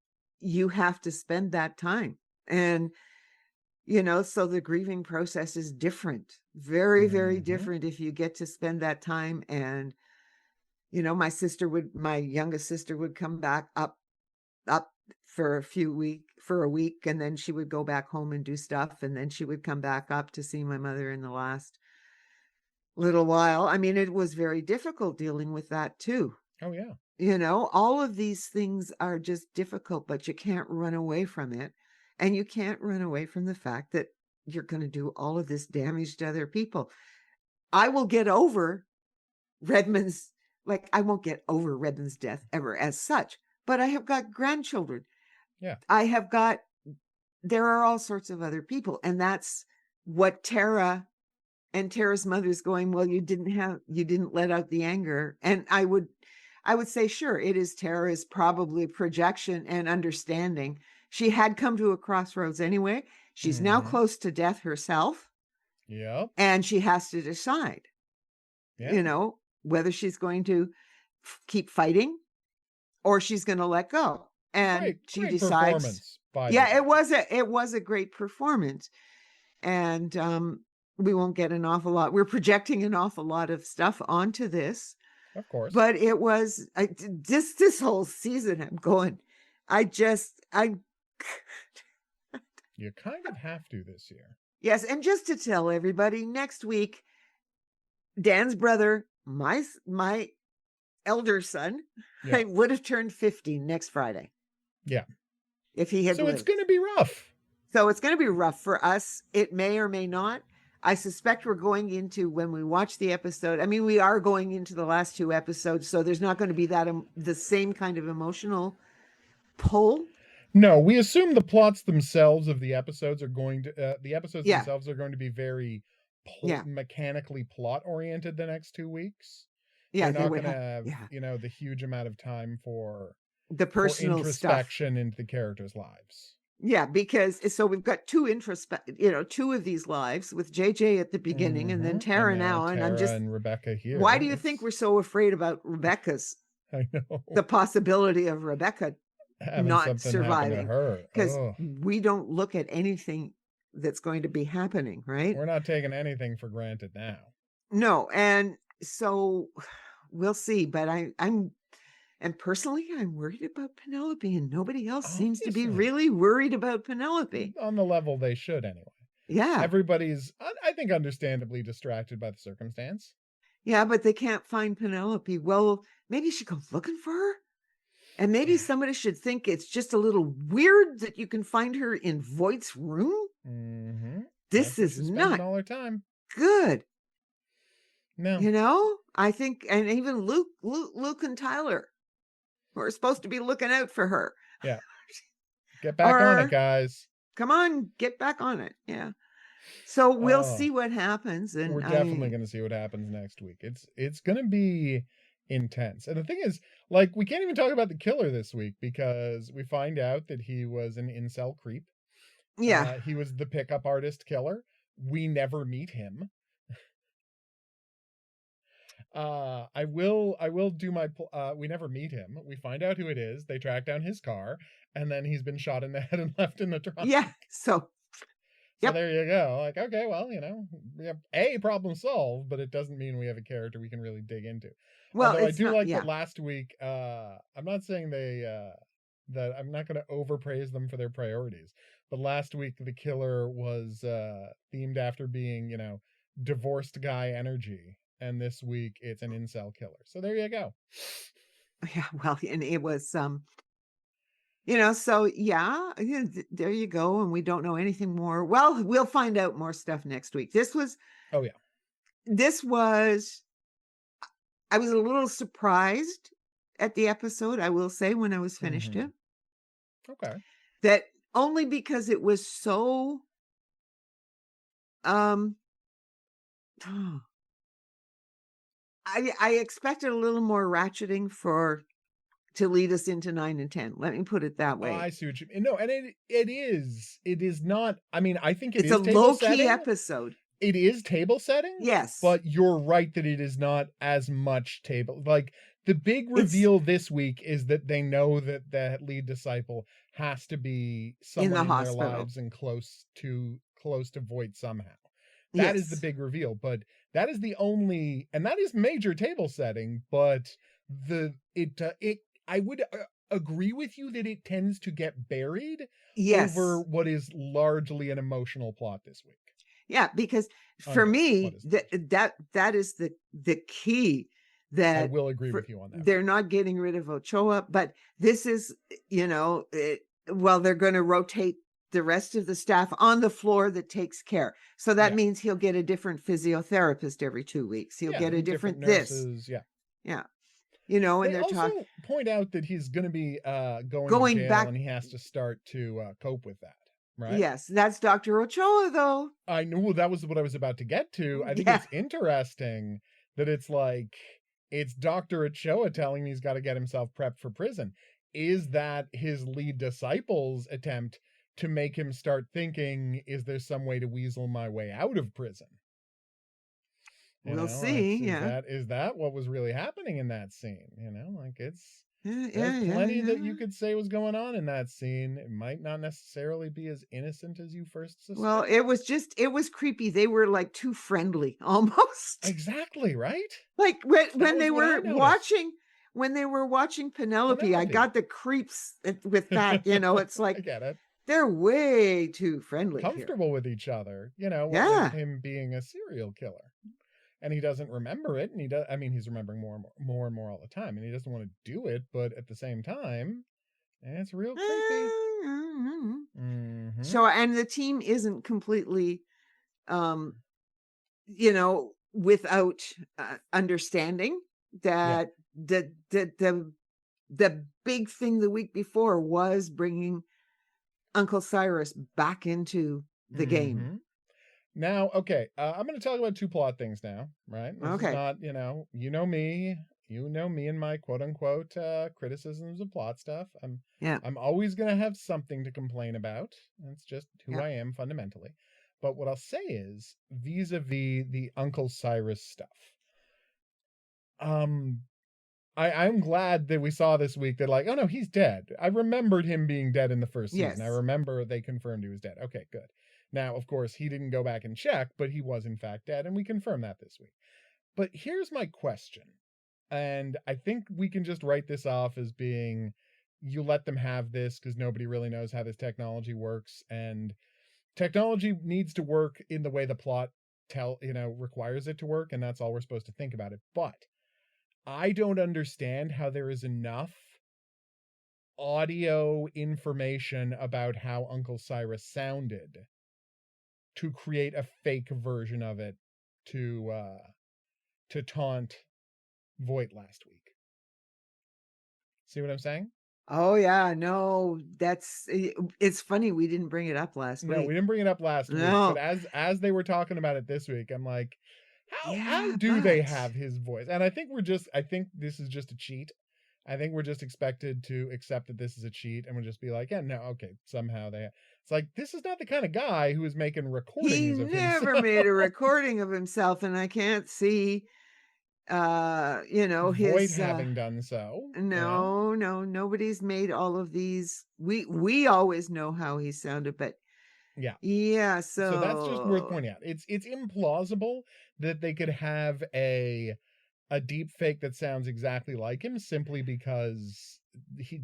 you have to spend that time. And, so the grieving process is different, very, very different if you get to spend that time. And, my youngest sister would come back up for a week, and then she would go back home and do stuff. And then she would come back up to see my mother in the last little while. I mean, it was very difficult dealing with that too. Oh, yeah. All of these things are just difficult, but you can't run away from it. And you can't run away from the fact that you're going to do all of this damage to other people. I will get over I won't get over Redmond's death ever as such, but I have got grandchildren. Yeah. There are all sorts of other people. And that's what Tara And Tara's mother's going, well, you didn't let out the anger. And I would say, sure, it is Tara's probably projection and understanding. She had come to a crossroads anyway. She's now close to death herself. Yep. And she has to decide, whether she's going to keep fighting or she's going to let go. And she great decides. Performance by it was a great performance. And we won't get an awful lot. We're projecting an awful lot of stuff onto this. Of course. But it was this whole season. I'm going. You kind of have to this year. Yes, and just to tell everybody, next week, Dan's brother, my elder son, would have turned 50 next Friday. Yeah. If he had lived. It's going to be rough. So it's going to be rough for us. It may or may not. I suspect we're going into, when we watch the episode, I mean, we are going into the last 2 episodes, so there's not going to be the same kind of emotional pull. No, we assume the plots themselves of the episodes are going to, themselves are going to be very mechanically plot oriented the next 2 weeks. Yeah, they're not going to have, the huge amount of time for the personal introspection stuff into the characters' lives. Yeah, because so we've got 2 2 of these lives with JJ at the beginning and then Tara now. And I'm just, and Rebecca here. Why do you think we're so afraid about Rebecca's? I know. The possibility of Rebecca not surviving. Because we don't look at anything that's going to be happening, right? We're not taking anything for granted now. No, and so we'll see. But and personally, I'm worried about Penelope, and nobody else seems to be really worried about Penelope. On the level they should, anyway. Yeah. Everybody's, I think, understandably distracted by the circumstance. Yeah, but they can't find Penelope. Well, maybe you should go looking for her. And maybe somebody should think it's just a little weird that you can find her in Voight's room. Mm-hmm. This is not all her time. Good. No. I think, and even Luke and Tyler were supposed to be looking out for her. Yeah. Get back on it, guys. Come on, get back on it. Yeah. So we'll see what happens. And we're definitely going to see what happens next week. It's going to be intense. And the thing is, like, we can't even talk about the killer this week because we find out that he was an incel creep. Yeah. He was the pickup artist killer. We never meet him. I will do my we never meet him. We find out who it is. They track down his car, and then he's been shot in the head and left in the trunk. Yeah. So there you go. Like, okay, well, we have a problem solved, but it doesn't mean we have a character we can really dig into. Well, although I do like that last week. I'm not saying that I'm not going to overpraise them for their priorities, but last week the killer was themed after being, divorced guy energy. And this week it's an incel killer. So there you go. Yeah, well, and it was, so there you go. And we don't know anything more. Well, we'll find out more stuff next week. I was a little surprised at the episode, I will say, when I was finished it. Okay. That only because it was so, I expected a little more ratcheting to lead us into 9 and 10. Let me put it that way. I see what you mean. No, and it is not. I mean, I think it's a low-key episode. It is table setting. Yes, but you're right that it is not as much table. Like the big reveal this week is that they know that that lead disciple has to be someone in their lives and close to Voight somehow. That is the big reveal, but that is the only, and that is major table setting, but I would agree with you that it tends to get buried over what is largely an emotional plot this week. Yeah, because for me, that is the key. That I will agree with you on that. They're not getting rid of Ochoa, but this is, they're going to rotate the rest of the staff on the floor that takes care. So that means he'll get a different physiotherapist every 2 weeks. He'll get a different nurses, this. Yeah. And they're talking. Point out that he's going to be going to jail, back, and he has to start to cope with that. right? Yes, that's Dr. Ochoa, though. I knew that was what I was about to get to. I think Yeah. it's interesting that it's like it's Dr. Ochoa telling me he's got to get himself prepped for prison. Is that his lead disciple's attempt to make him start thinking, is there some way to weasel my way out of prison? You We'll know, like see. Yeah. is that what was really happening in that scene? You know, like Yeah, there's yeah, yeah, plenty that you yeah. could say was going on in that scene. It might not necessarily be as innocent as you first Well, suspect. it was creepy. They were like too friendly almost. Exactly, right? Like That when was they what I were noticed. watching Penelope, I Penelope. got the creeps with that, it's I like get it. they're way too friendly here. Comfortable with each other, you know, what with Yeah. him being a serial killer. And he doesn't remember it, and he does. I mean, he's remembering more and more all the time, and he doesn't want to do it, but at the same time, it's real creepy. Mm-hmm. So, and the team isn't completely, um, without understanding Yeah. that the big thing the week before was bringing Uncle Cyrus back into the game. Mm-hmm. Now, okay, I'm going to talk about two plot things now, right? This is Okay. not, you know me and my quote unquote criticisms of plot stuff. Yeah. I'm always going to have something to complain about. That's just who Yeah. I am fundamentally. But what I'll say is vis-a-vis the Uncle Cyrus stuff. I'm glad that we saw this week that, like, oh no, he's dead. I remembered him being dead in the first season. I Yes. remember they confirmed he was dead. Okay, good. Now, of course, he didn't go back and check, but he was in fact dead, and we confirmed that this week. But here's my question, and I think we can just write this off as being you let them have this because nobody really knows how this technology works, and technology needs to work in the way the plot requires it to work, and that's all we're supposed to think about it. But I don't understand how there is enough audio information about how Uncle Cyrus sounded to create a fake version of it to taunt Voight last week. See what I'm saying? Oh yeah, no, it's funny we didn't bring it up last No, we week. didn't bring it up last week, but No. as they were talking about it this week, I'm like, how Yeah, do they but have his voice? And I think this is just a cheat. I think we're just expected to accept that this is a cheat, and we'll just be like, yeah, no, okay, somehow it's like, this is not the kind of guy who is making he recordings of never himself. made a recording of himself, and I can't see Voight his having done so, no, no, nobody's made all of these. We always know how he sounded, but yeah. yeah, So that's just worth so pointing out. It's implausible that they could have a deep fake that sounds exactly like him simply because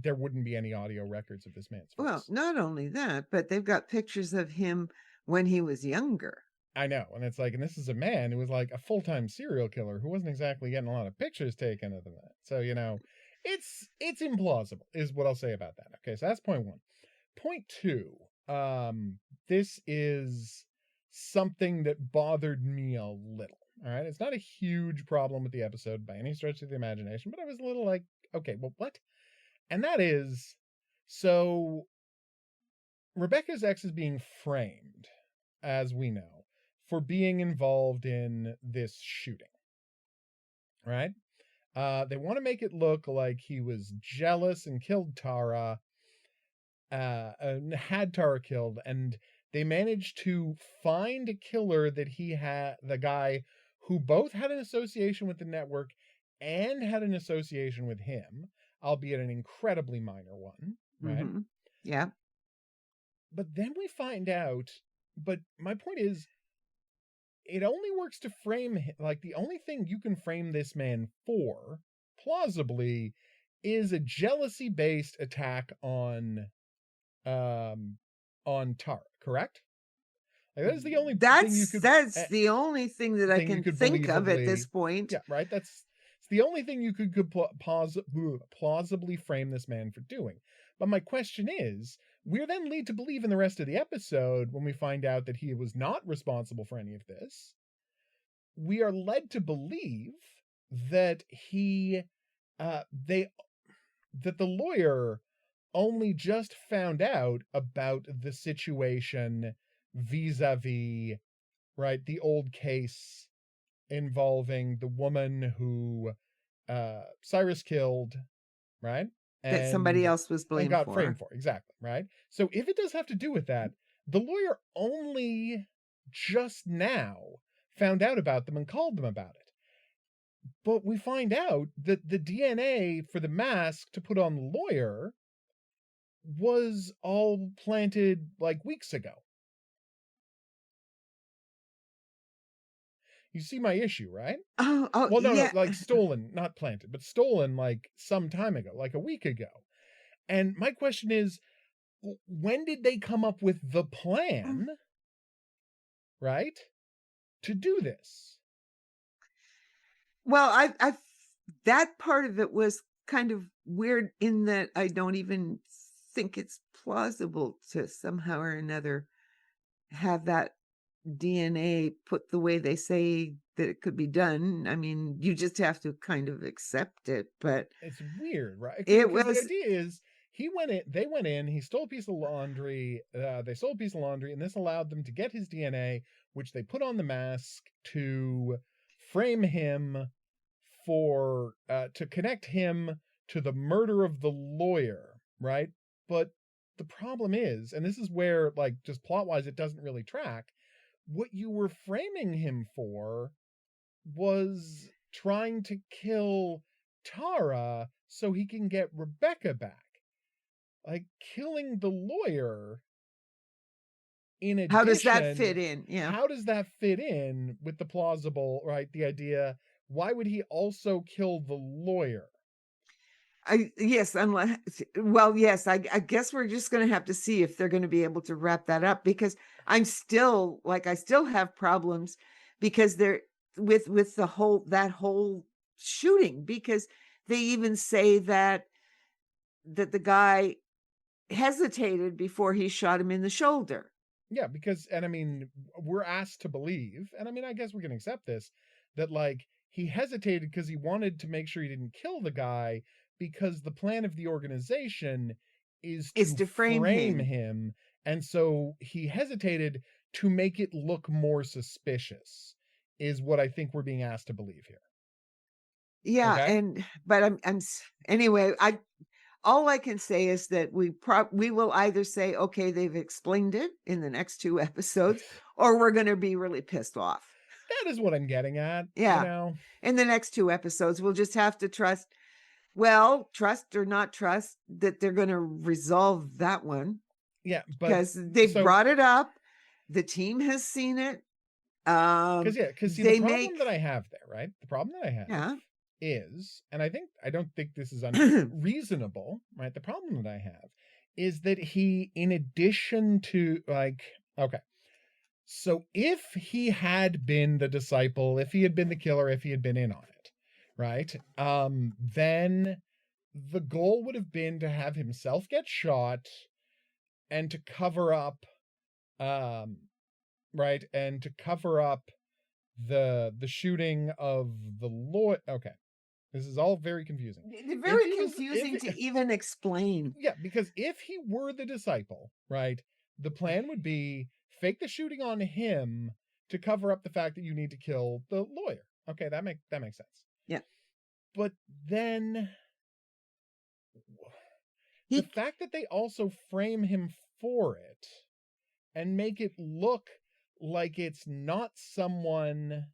there wouldn't be any audio records of this man's well, voice. not only that, but they've got pictures of him when he was younger. I know, and it's like, and this is a man who was like a full-time serial killer who wasn't exactly getting a lot of pictures taken of him. So it's implausible, is what I'll say about that. Okay, so that's point one. Point two, this is something that bothered me a little. All right, it's not a huge problem with the episode by any stretch of the imagination, but I was a little like, okay, well, what? And that is, so Rebecca's ex is being framed, as we know, for being involved in this shooting, right? They want to make it look like he was jealous and killed Tara, had Tara killed, and they managed to find a killer that the guy who both had an association with the network and had an association with him, albeit an incredibly minor one, right? Mm-hmm. Yeah. But then we find out, but my point is, it only works to frame him, like the only thing you can frame this man for, plausibly, is a jealousy-based attack on Tara, correct? Like, that is the only thing you could That's the only thing that I thing you can could think of at this believably, point. yeah, right. It's the only thing you could plausibly frame this man for doing. But my question is, we're then led to believe in the rest of the episode when we find out that he was not responsible for any of this. We are led to believe that that the lawyer only just found out about the situation vis-a-vis, right, the old case involving the woman who Cyrus killed, right? That somebody And else was blamed got framed for. for, exactly, right? So if it does have to do with that, the lawyer only just now found out about them and called them about it. But we find out that the DNA for the mask to put on the lawyer was all planted like weeks ago. You see my issue, right? Oh, Well, no, yeah. like stolen, not planted, but stolen like some time ago, like a week ago. And my question is, when did they come up with the plan, right, to do this? Well, that part of it was kind of weird in that I don't even think it's plausible to somehow or another have that DNA put the way they say that it could be done. I mean, you just have to kind of accept it, but It's weird, right? it Because the was idea is they went in, he stole a piece of laundry, they stole a piece of laundry, and this allowed them to get his DNA, which they put on the mask to frame him for, to connect him to the murder of the lawyer, right? But the problem is, and this is where, like, just plot wise, it doesn't really track, what you were framing him for was trying to kill Tara so he can get Rebecca back. Like, killing the lawyer, in how does that fit addition, in? Yeah. how does that fit in with the plausible, right? The idea, why would he also kill the lawyer? Yes, unless well, yes, I guess we're just gonna have to see if they're gonna be able to wrap that up because I'm still like I still have problems because they're with the whole shooting because they even say that the guy hesitated before he shot him in the shoulder. Yeah, because, and I mean, we're asked to believe, and I mean, I guess we can accept this, that like he hesitated because he wanted to make sure he didn't kill the guy because the plan of the organization is Is to to frame frame him. him. And so he hesitated to make it look more suspicious, is what I think we're being asked to believe here. Yeah, Okay? and but anyway, I all I can say is that we will either say, okay, they've explained it in the next 2 episodes, or we're gonna be really pissed off. That is what I'm getting at, you Yeah. know? In the next 2 episodes, we'll just have to trust or not trust that they're gonna resolve that one Yeah, but because they've so, brought it up. The team has seen it. because see, the They problem make that I have there, right? The problem that I have yeah. is, and I don't think this is unreasonable, right? The problem that I have is that he, in addition to like, okay, so if he had been the disciple, if he had been the killer, if he had been in on it, right? Then the goal would have been to have himself get shot and to cover up, um, right, and to cover up the shooting of the lawyer. Okay, this is all very confusing. They're If very he was, confusing to if even explain. yeah, because if he were the disciple, right, the plan would be fake the shooting on him to cover up the fact that you need to kill the lawyer. Okay, that makes sense. Yeah. But then the He fact that they also frame him for it and make it look like it's not someone,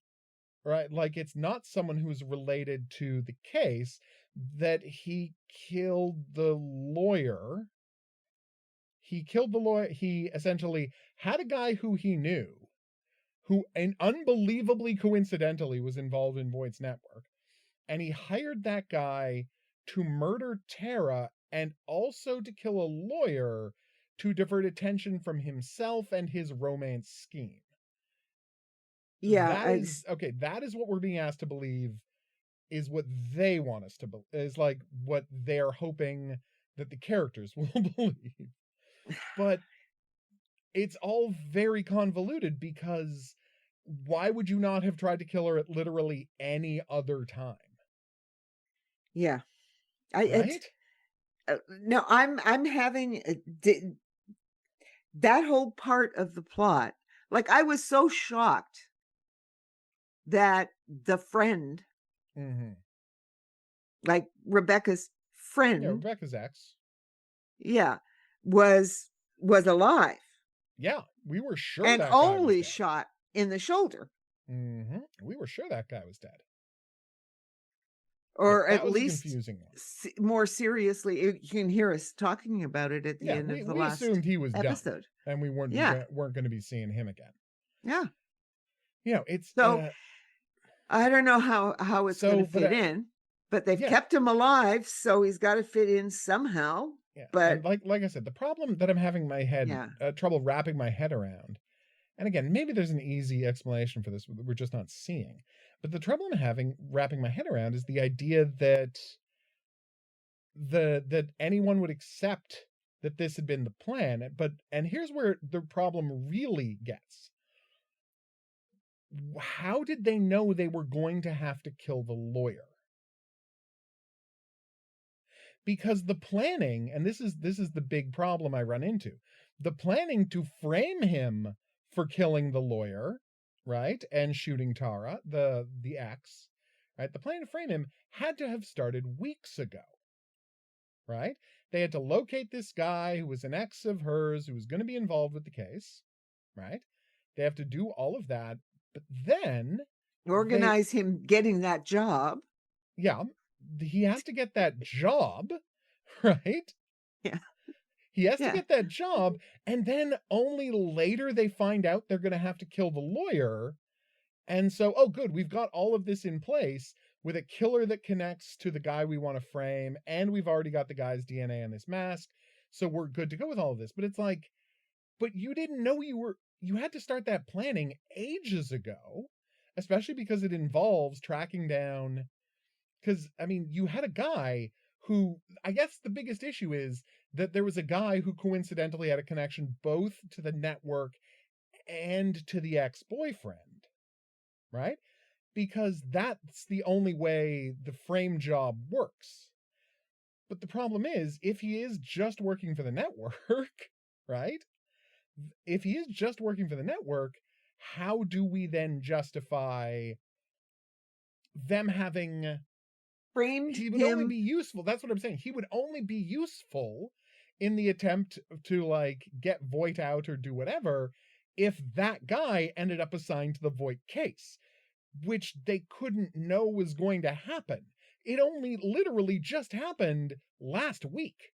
right, like it's not someone who's related to the case, that he killed the lawyer. He essentially had a guy who he knew, who and unbelievably coincidentally was involved in Voight's network, and he hired that guy to murder Tara and also to kill a lawyer to divert attention from himself and his romance scheme. yeah, That is okay. That is what we're being asked to believe, is what they want us to believe, is like what they're hoping that the characters will believe. But it's all very convoluted because why would you not have tried to kill her at literally any other time? yeah. I it Right? no, I'm having that whole part of the plot. Like, I was so shocked that the friend, Mm-hmm. like Rebecca's Yeah, friend, Rebecca's ex. yeah, was alive Yeah, we were sure and that guy was only dead. shot in the shoulder, Mm-hmm. We were sure that guy was dead. Yeah, or that at was a least confusing one. more seriously. You can hear us talking about it at the Yeah, end of the we last assumed he was done, episode. and we weren't Yeah, going to be seeing him again. yeah. It's So I don't know how it's going so, to but fit in, but they've yeah, kept him alive, so he's got to fit in somehow. yeah, and But like I said, the problem that I'm having my head yeah, trouble wrapping my head around, and again, maybe there's an easy explanation for this that we're just not seeing, but the trouble I'm having wrapping my head around is the idea that that anyone would accept that this had been the plan. And here's where the problem really gets. How did they know they were going to have to kill the lawyer? Because the planning, and this is the big problem I run into, the planning to frame him for killing the lawyer, right, and shooting Tara, the ex, right, the plan to frame him had to have started weeks ago, right? They had to locate this guy who was an ex of hers who was going to be involved with the case, right? They have to do all of that, but then they, organize him getting that job. yeah, he has to get that job, right? Yeah, He has to yeah. get that job, and then only later they find out they're going to have to kill the lawyer. And so, oh, good, we've got all of this in place with a killer that connects to the guy we want to frame, and we've already got the guy's DNA on this mask, so we're good to go with all of this. But it's like, but you didn't know you had to start that planning ages ago, especially because it involves tracking down. Because, I mean, you had a guy who, I guess the biggest issue is that there was a guy who coincidentally had a connection both to the network and to the ex boyfriend, right? Because that's the only way the frame job works. But the problem is, if he is just working for the network, right? If he is just working for the network, how do we then justify them having. Framed He would only him. be useful. That's what I'm saying. He would only be useful in the attempt to like get Voight out or do whatever if that guy ended up assigned to the Voight case, which they couldn't know was going to happen. It only literally just happened last week,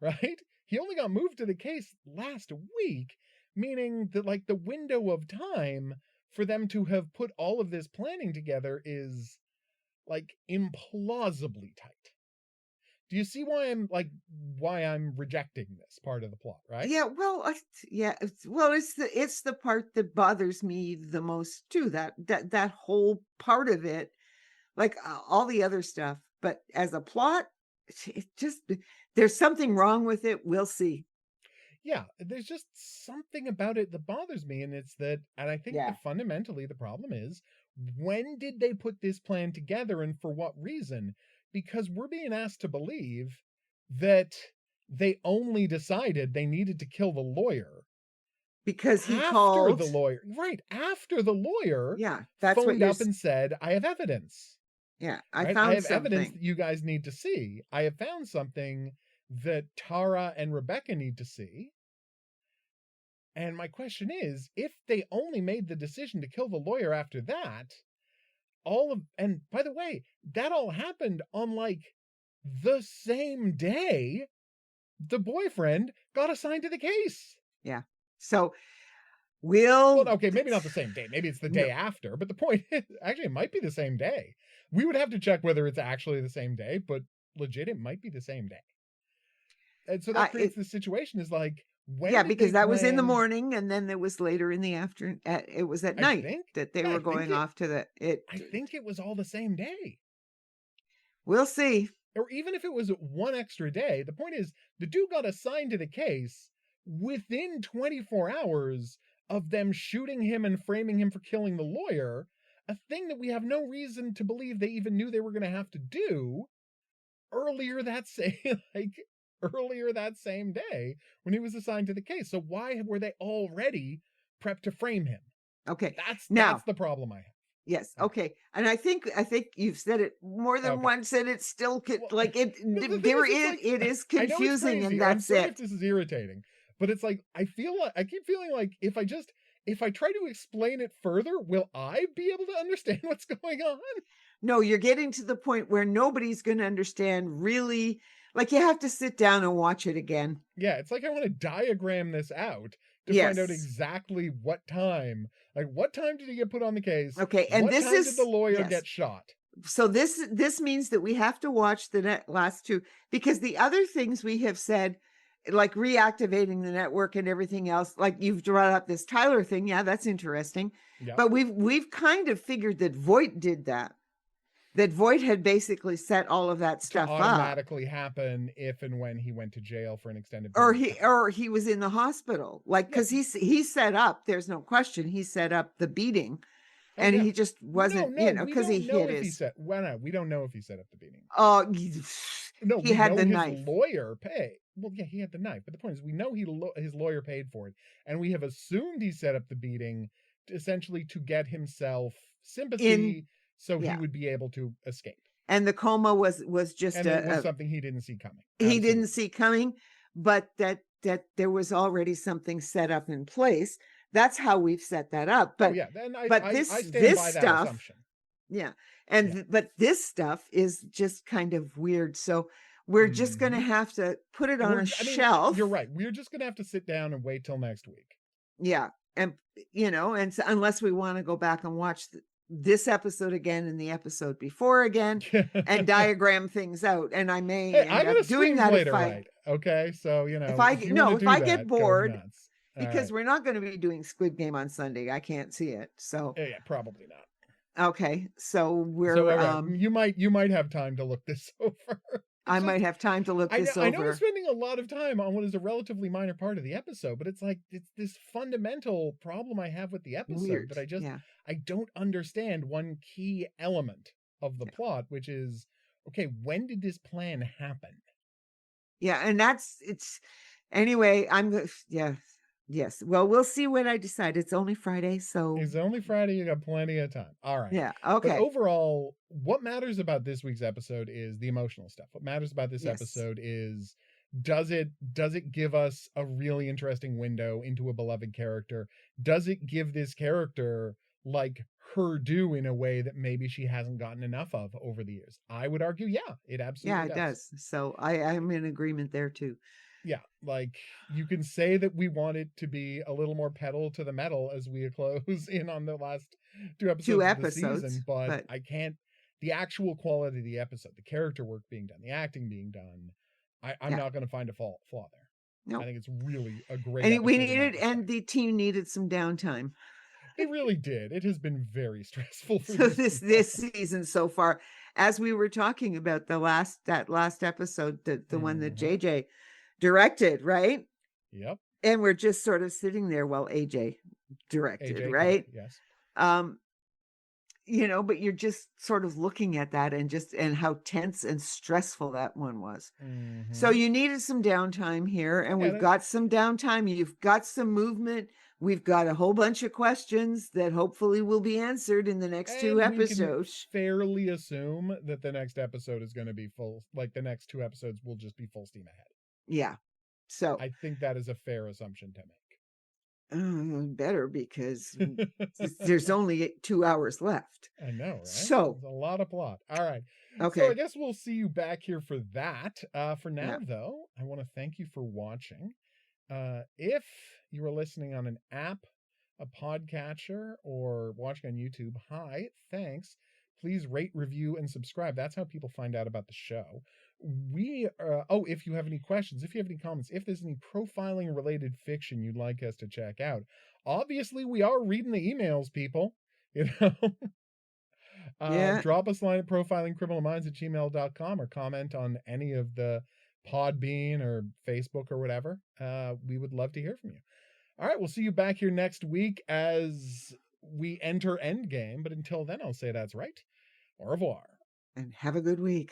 right? He only got moved to the case last week, meaning that like the window of time for them to have put all of this planning together is like implausibly tight. Do you see why I'm rejecting this part of the plot, right? Yeah, well, yeah, it's the part that bothers me the most too. That whole part of it, like all the other stuff, but as a plot, it just there's something wrong with it. We'll see. Yeah, there's just something about it that bothers me, and it's that, and I think Yeah, that fundamentally the problem is, when did they put this plan together and for what reason? Because we're being asked to believe that they only decided they needed to kill the lawyer because he after called. the lawyer, right, after the lawyer Yeah, that's what phoned you're. up and said, I have evidence, Yeah, I right? I found have evidence something. that you guys need to see. I have found something that Tara and Rebecca need to see. And my question is, if they only made the decision to kill the lawyer after that, and by the way, that all happened on like the same day the boyfriend got assigned to the case. Yeah, so Well, we'll. okay, maybe not the same day. Maybe it's the No, day after, but the point is, actually, it might be the same day. We would have to check whether it's actually the same day, but legit, it might be the same day. And so that creates this situation is like, when yeah, did they because that was in the plan? morning, and then it was later in the afternoon. It was at I night think, that they yeah, were going off to the. I think it was all the same day. We'll see. Or even if it was one extra day, the point is the dude got assigned to the case within 24 hours of them shooting him and framing him for killing the lawyer, a thing that we have no reason to believe they even knew they were going to have to do earlier that same like earlier that same day when he was assigned to the case. So why were they already prepped to frame him? Okay. That's Now, the problem I have. yes. All right. Okay. And I think you've said it more than Okay. once, and it's still Well, like it. no, the thing There is, it's is like, it is I know it's confusing, and crazy. I'm that's sorry if it. this is irritating, but it's like I keep feeling like if I try to explain it further, will I be able to understand what's going on? No, you're getting to the point where nobody's going to understand really. Like you have to sit down and watch it again. Yeah, it's like I want to diagram this out to find out Yes. exactly what time. Like, what time did he get put on the case? Okay. And What this time did the is lawyer yes. get shot? So this means that we have to watch the last two, because the other things we have said, like reactivating the network and everything else, like you've brought up this Tyler thing. Yeah, that's interesting. Yep. But we've kind of figured that Voight did that. That Voight had basically set all of that To stuff up, automatically happen if and when he went to jail for an extended or period of time. he was in the hospital, like because he set up. There's no question he set up the beating, Oh and yeah. he just wasn't, No, we because he don't know hit if he his. set. Well, no, we don't know if he set up the beating. Oh, No, he we had know the his knife. lawyer paid. Well, yeah, he had the knife, but the point is, we know his lawyer paid for it, and we have assumed he set up the beating essentially to get himself sympathy, so he Yeah. would be able to escape. And the coma was just And it was something he didn't see coming. he Absolutely. didn't see coming, but that there was already something set up in place. That's how we've set that up. But yeah, then I stand this by that stuff, assumption. yeah, and Yeah. But this stuff is just kind of weird. So we're just going to have to put it on a shelf. You're right. We're just going to have to sit down and wait till next week. Yeah, and and so unless we want to go back and watch this episode again and the episode before again and diagram things out, and I may Hey, end I'm up gonna doing screen that plate if it I right. Okay, so if I if you want to do if I that, get go bored, nuts. because we're not going to be doing Squid Game on Sunday. I can't see it. So yeah, probably not. okay, so we're So okay, you might have time to look this over. I might have time to look this over. I know we're spending a lot of time on what is a relatively minor part of the episode, but it's like it's this fundamental problem I have with the episode Weird. that I don't understand one key element of the plot, which is, okay, when did this plan happen? Yeah, and it's anyway. Yes. Well, we'll see when I decide. It's only Friday, so It's only Friday. You got plenty of time. All right. Yeah. Okay. But overall, what matters about this week's episode is the emotional stuff. What matters about this episode is, does it give us a really interesting window into a beloved character? Does it give this character like her due in a way that maybe she hasn't gotten enough of over the years? I would argue, yeah, it absolutely does. So I'm in agreement there too. Yeah, like you can say that we want it to be a little more pedal to the metal as we close in on the last two episodes of the season, but I can't. The actual quality of the episode, the character work being done, the acting being done, I'm not going to find a flaw there. No, I think it's really a great. And we needed, and the team needed some downtime. It really did. It has been very stressful for so this season so far. As we were talking about that last episode, the one that JJ directed, right? Yep. And we're just sort of sitting there while AJ directed, right? Yes. But you're just sort of looking at that and how tense and stressful that one was. So you needed some downtime here, and we've got some downtime. You've got some movement. We've got a whole bunch of questions that hopefully will be answered in the next two episodes. We can fairly assume that the next episode is going to be full, like the next two episodes will just be full steam ahead. Yeah. So I think that is a fair assumption to make. Better, because there's only 2 hours left. I know, right? So there's a lot of plot. All right. Okay. So I guess we'll see you back here for that. For now, though, I want to thank you for watching. If you are listening on an app, a podcatcher, or watching on YouTube, hi, thanks. Please rate, review, and subscribe. That's how people find out about the show. If you have any questions, if you have any comments, if there's any profiling related fiction you'd like us to check out, obviously we are reading the emails, people. Drop us a line at profilingcriminalminds@gmail.com, or comment on any of the Podbean or Facebook or whatever. We would love to hear from you. All right, we'll see you back here next week as we enter Endgame. But until then, I'll say that's right. Au revoir. And have a good week.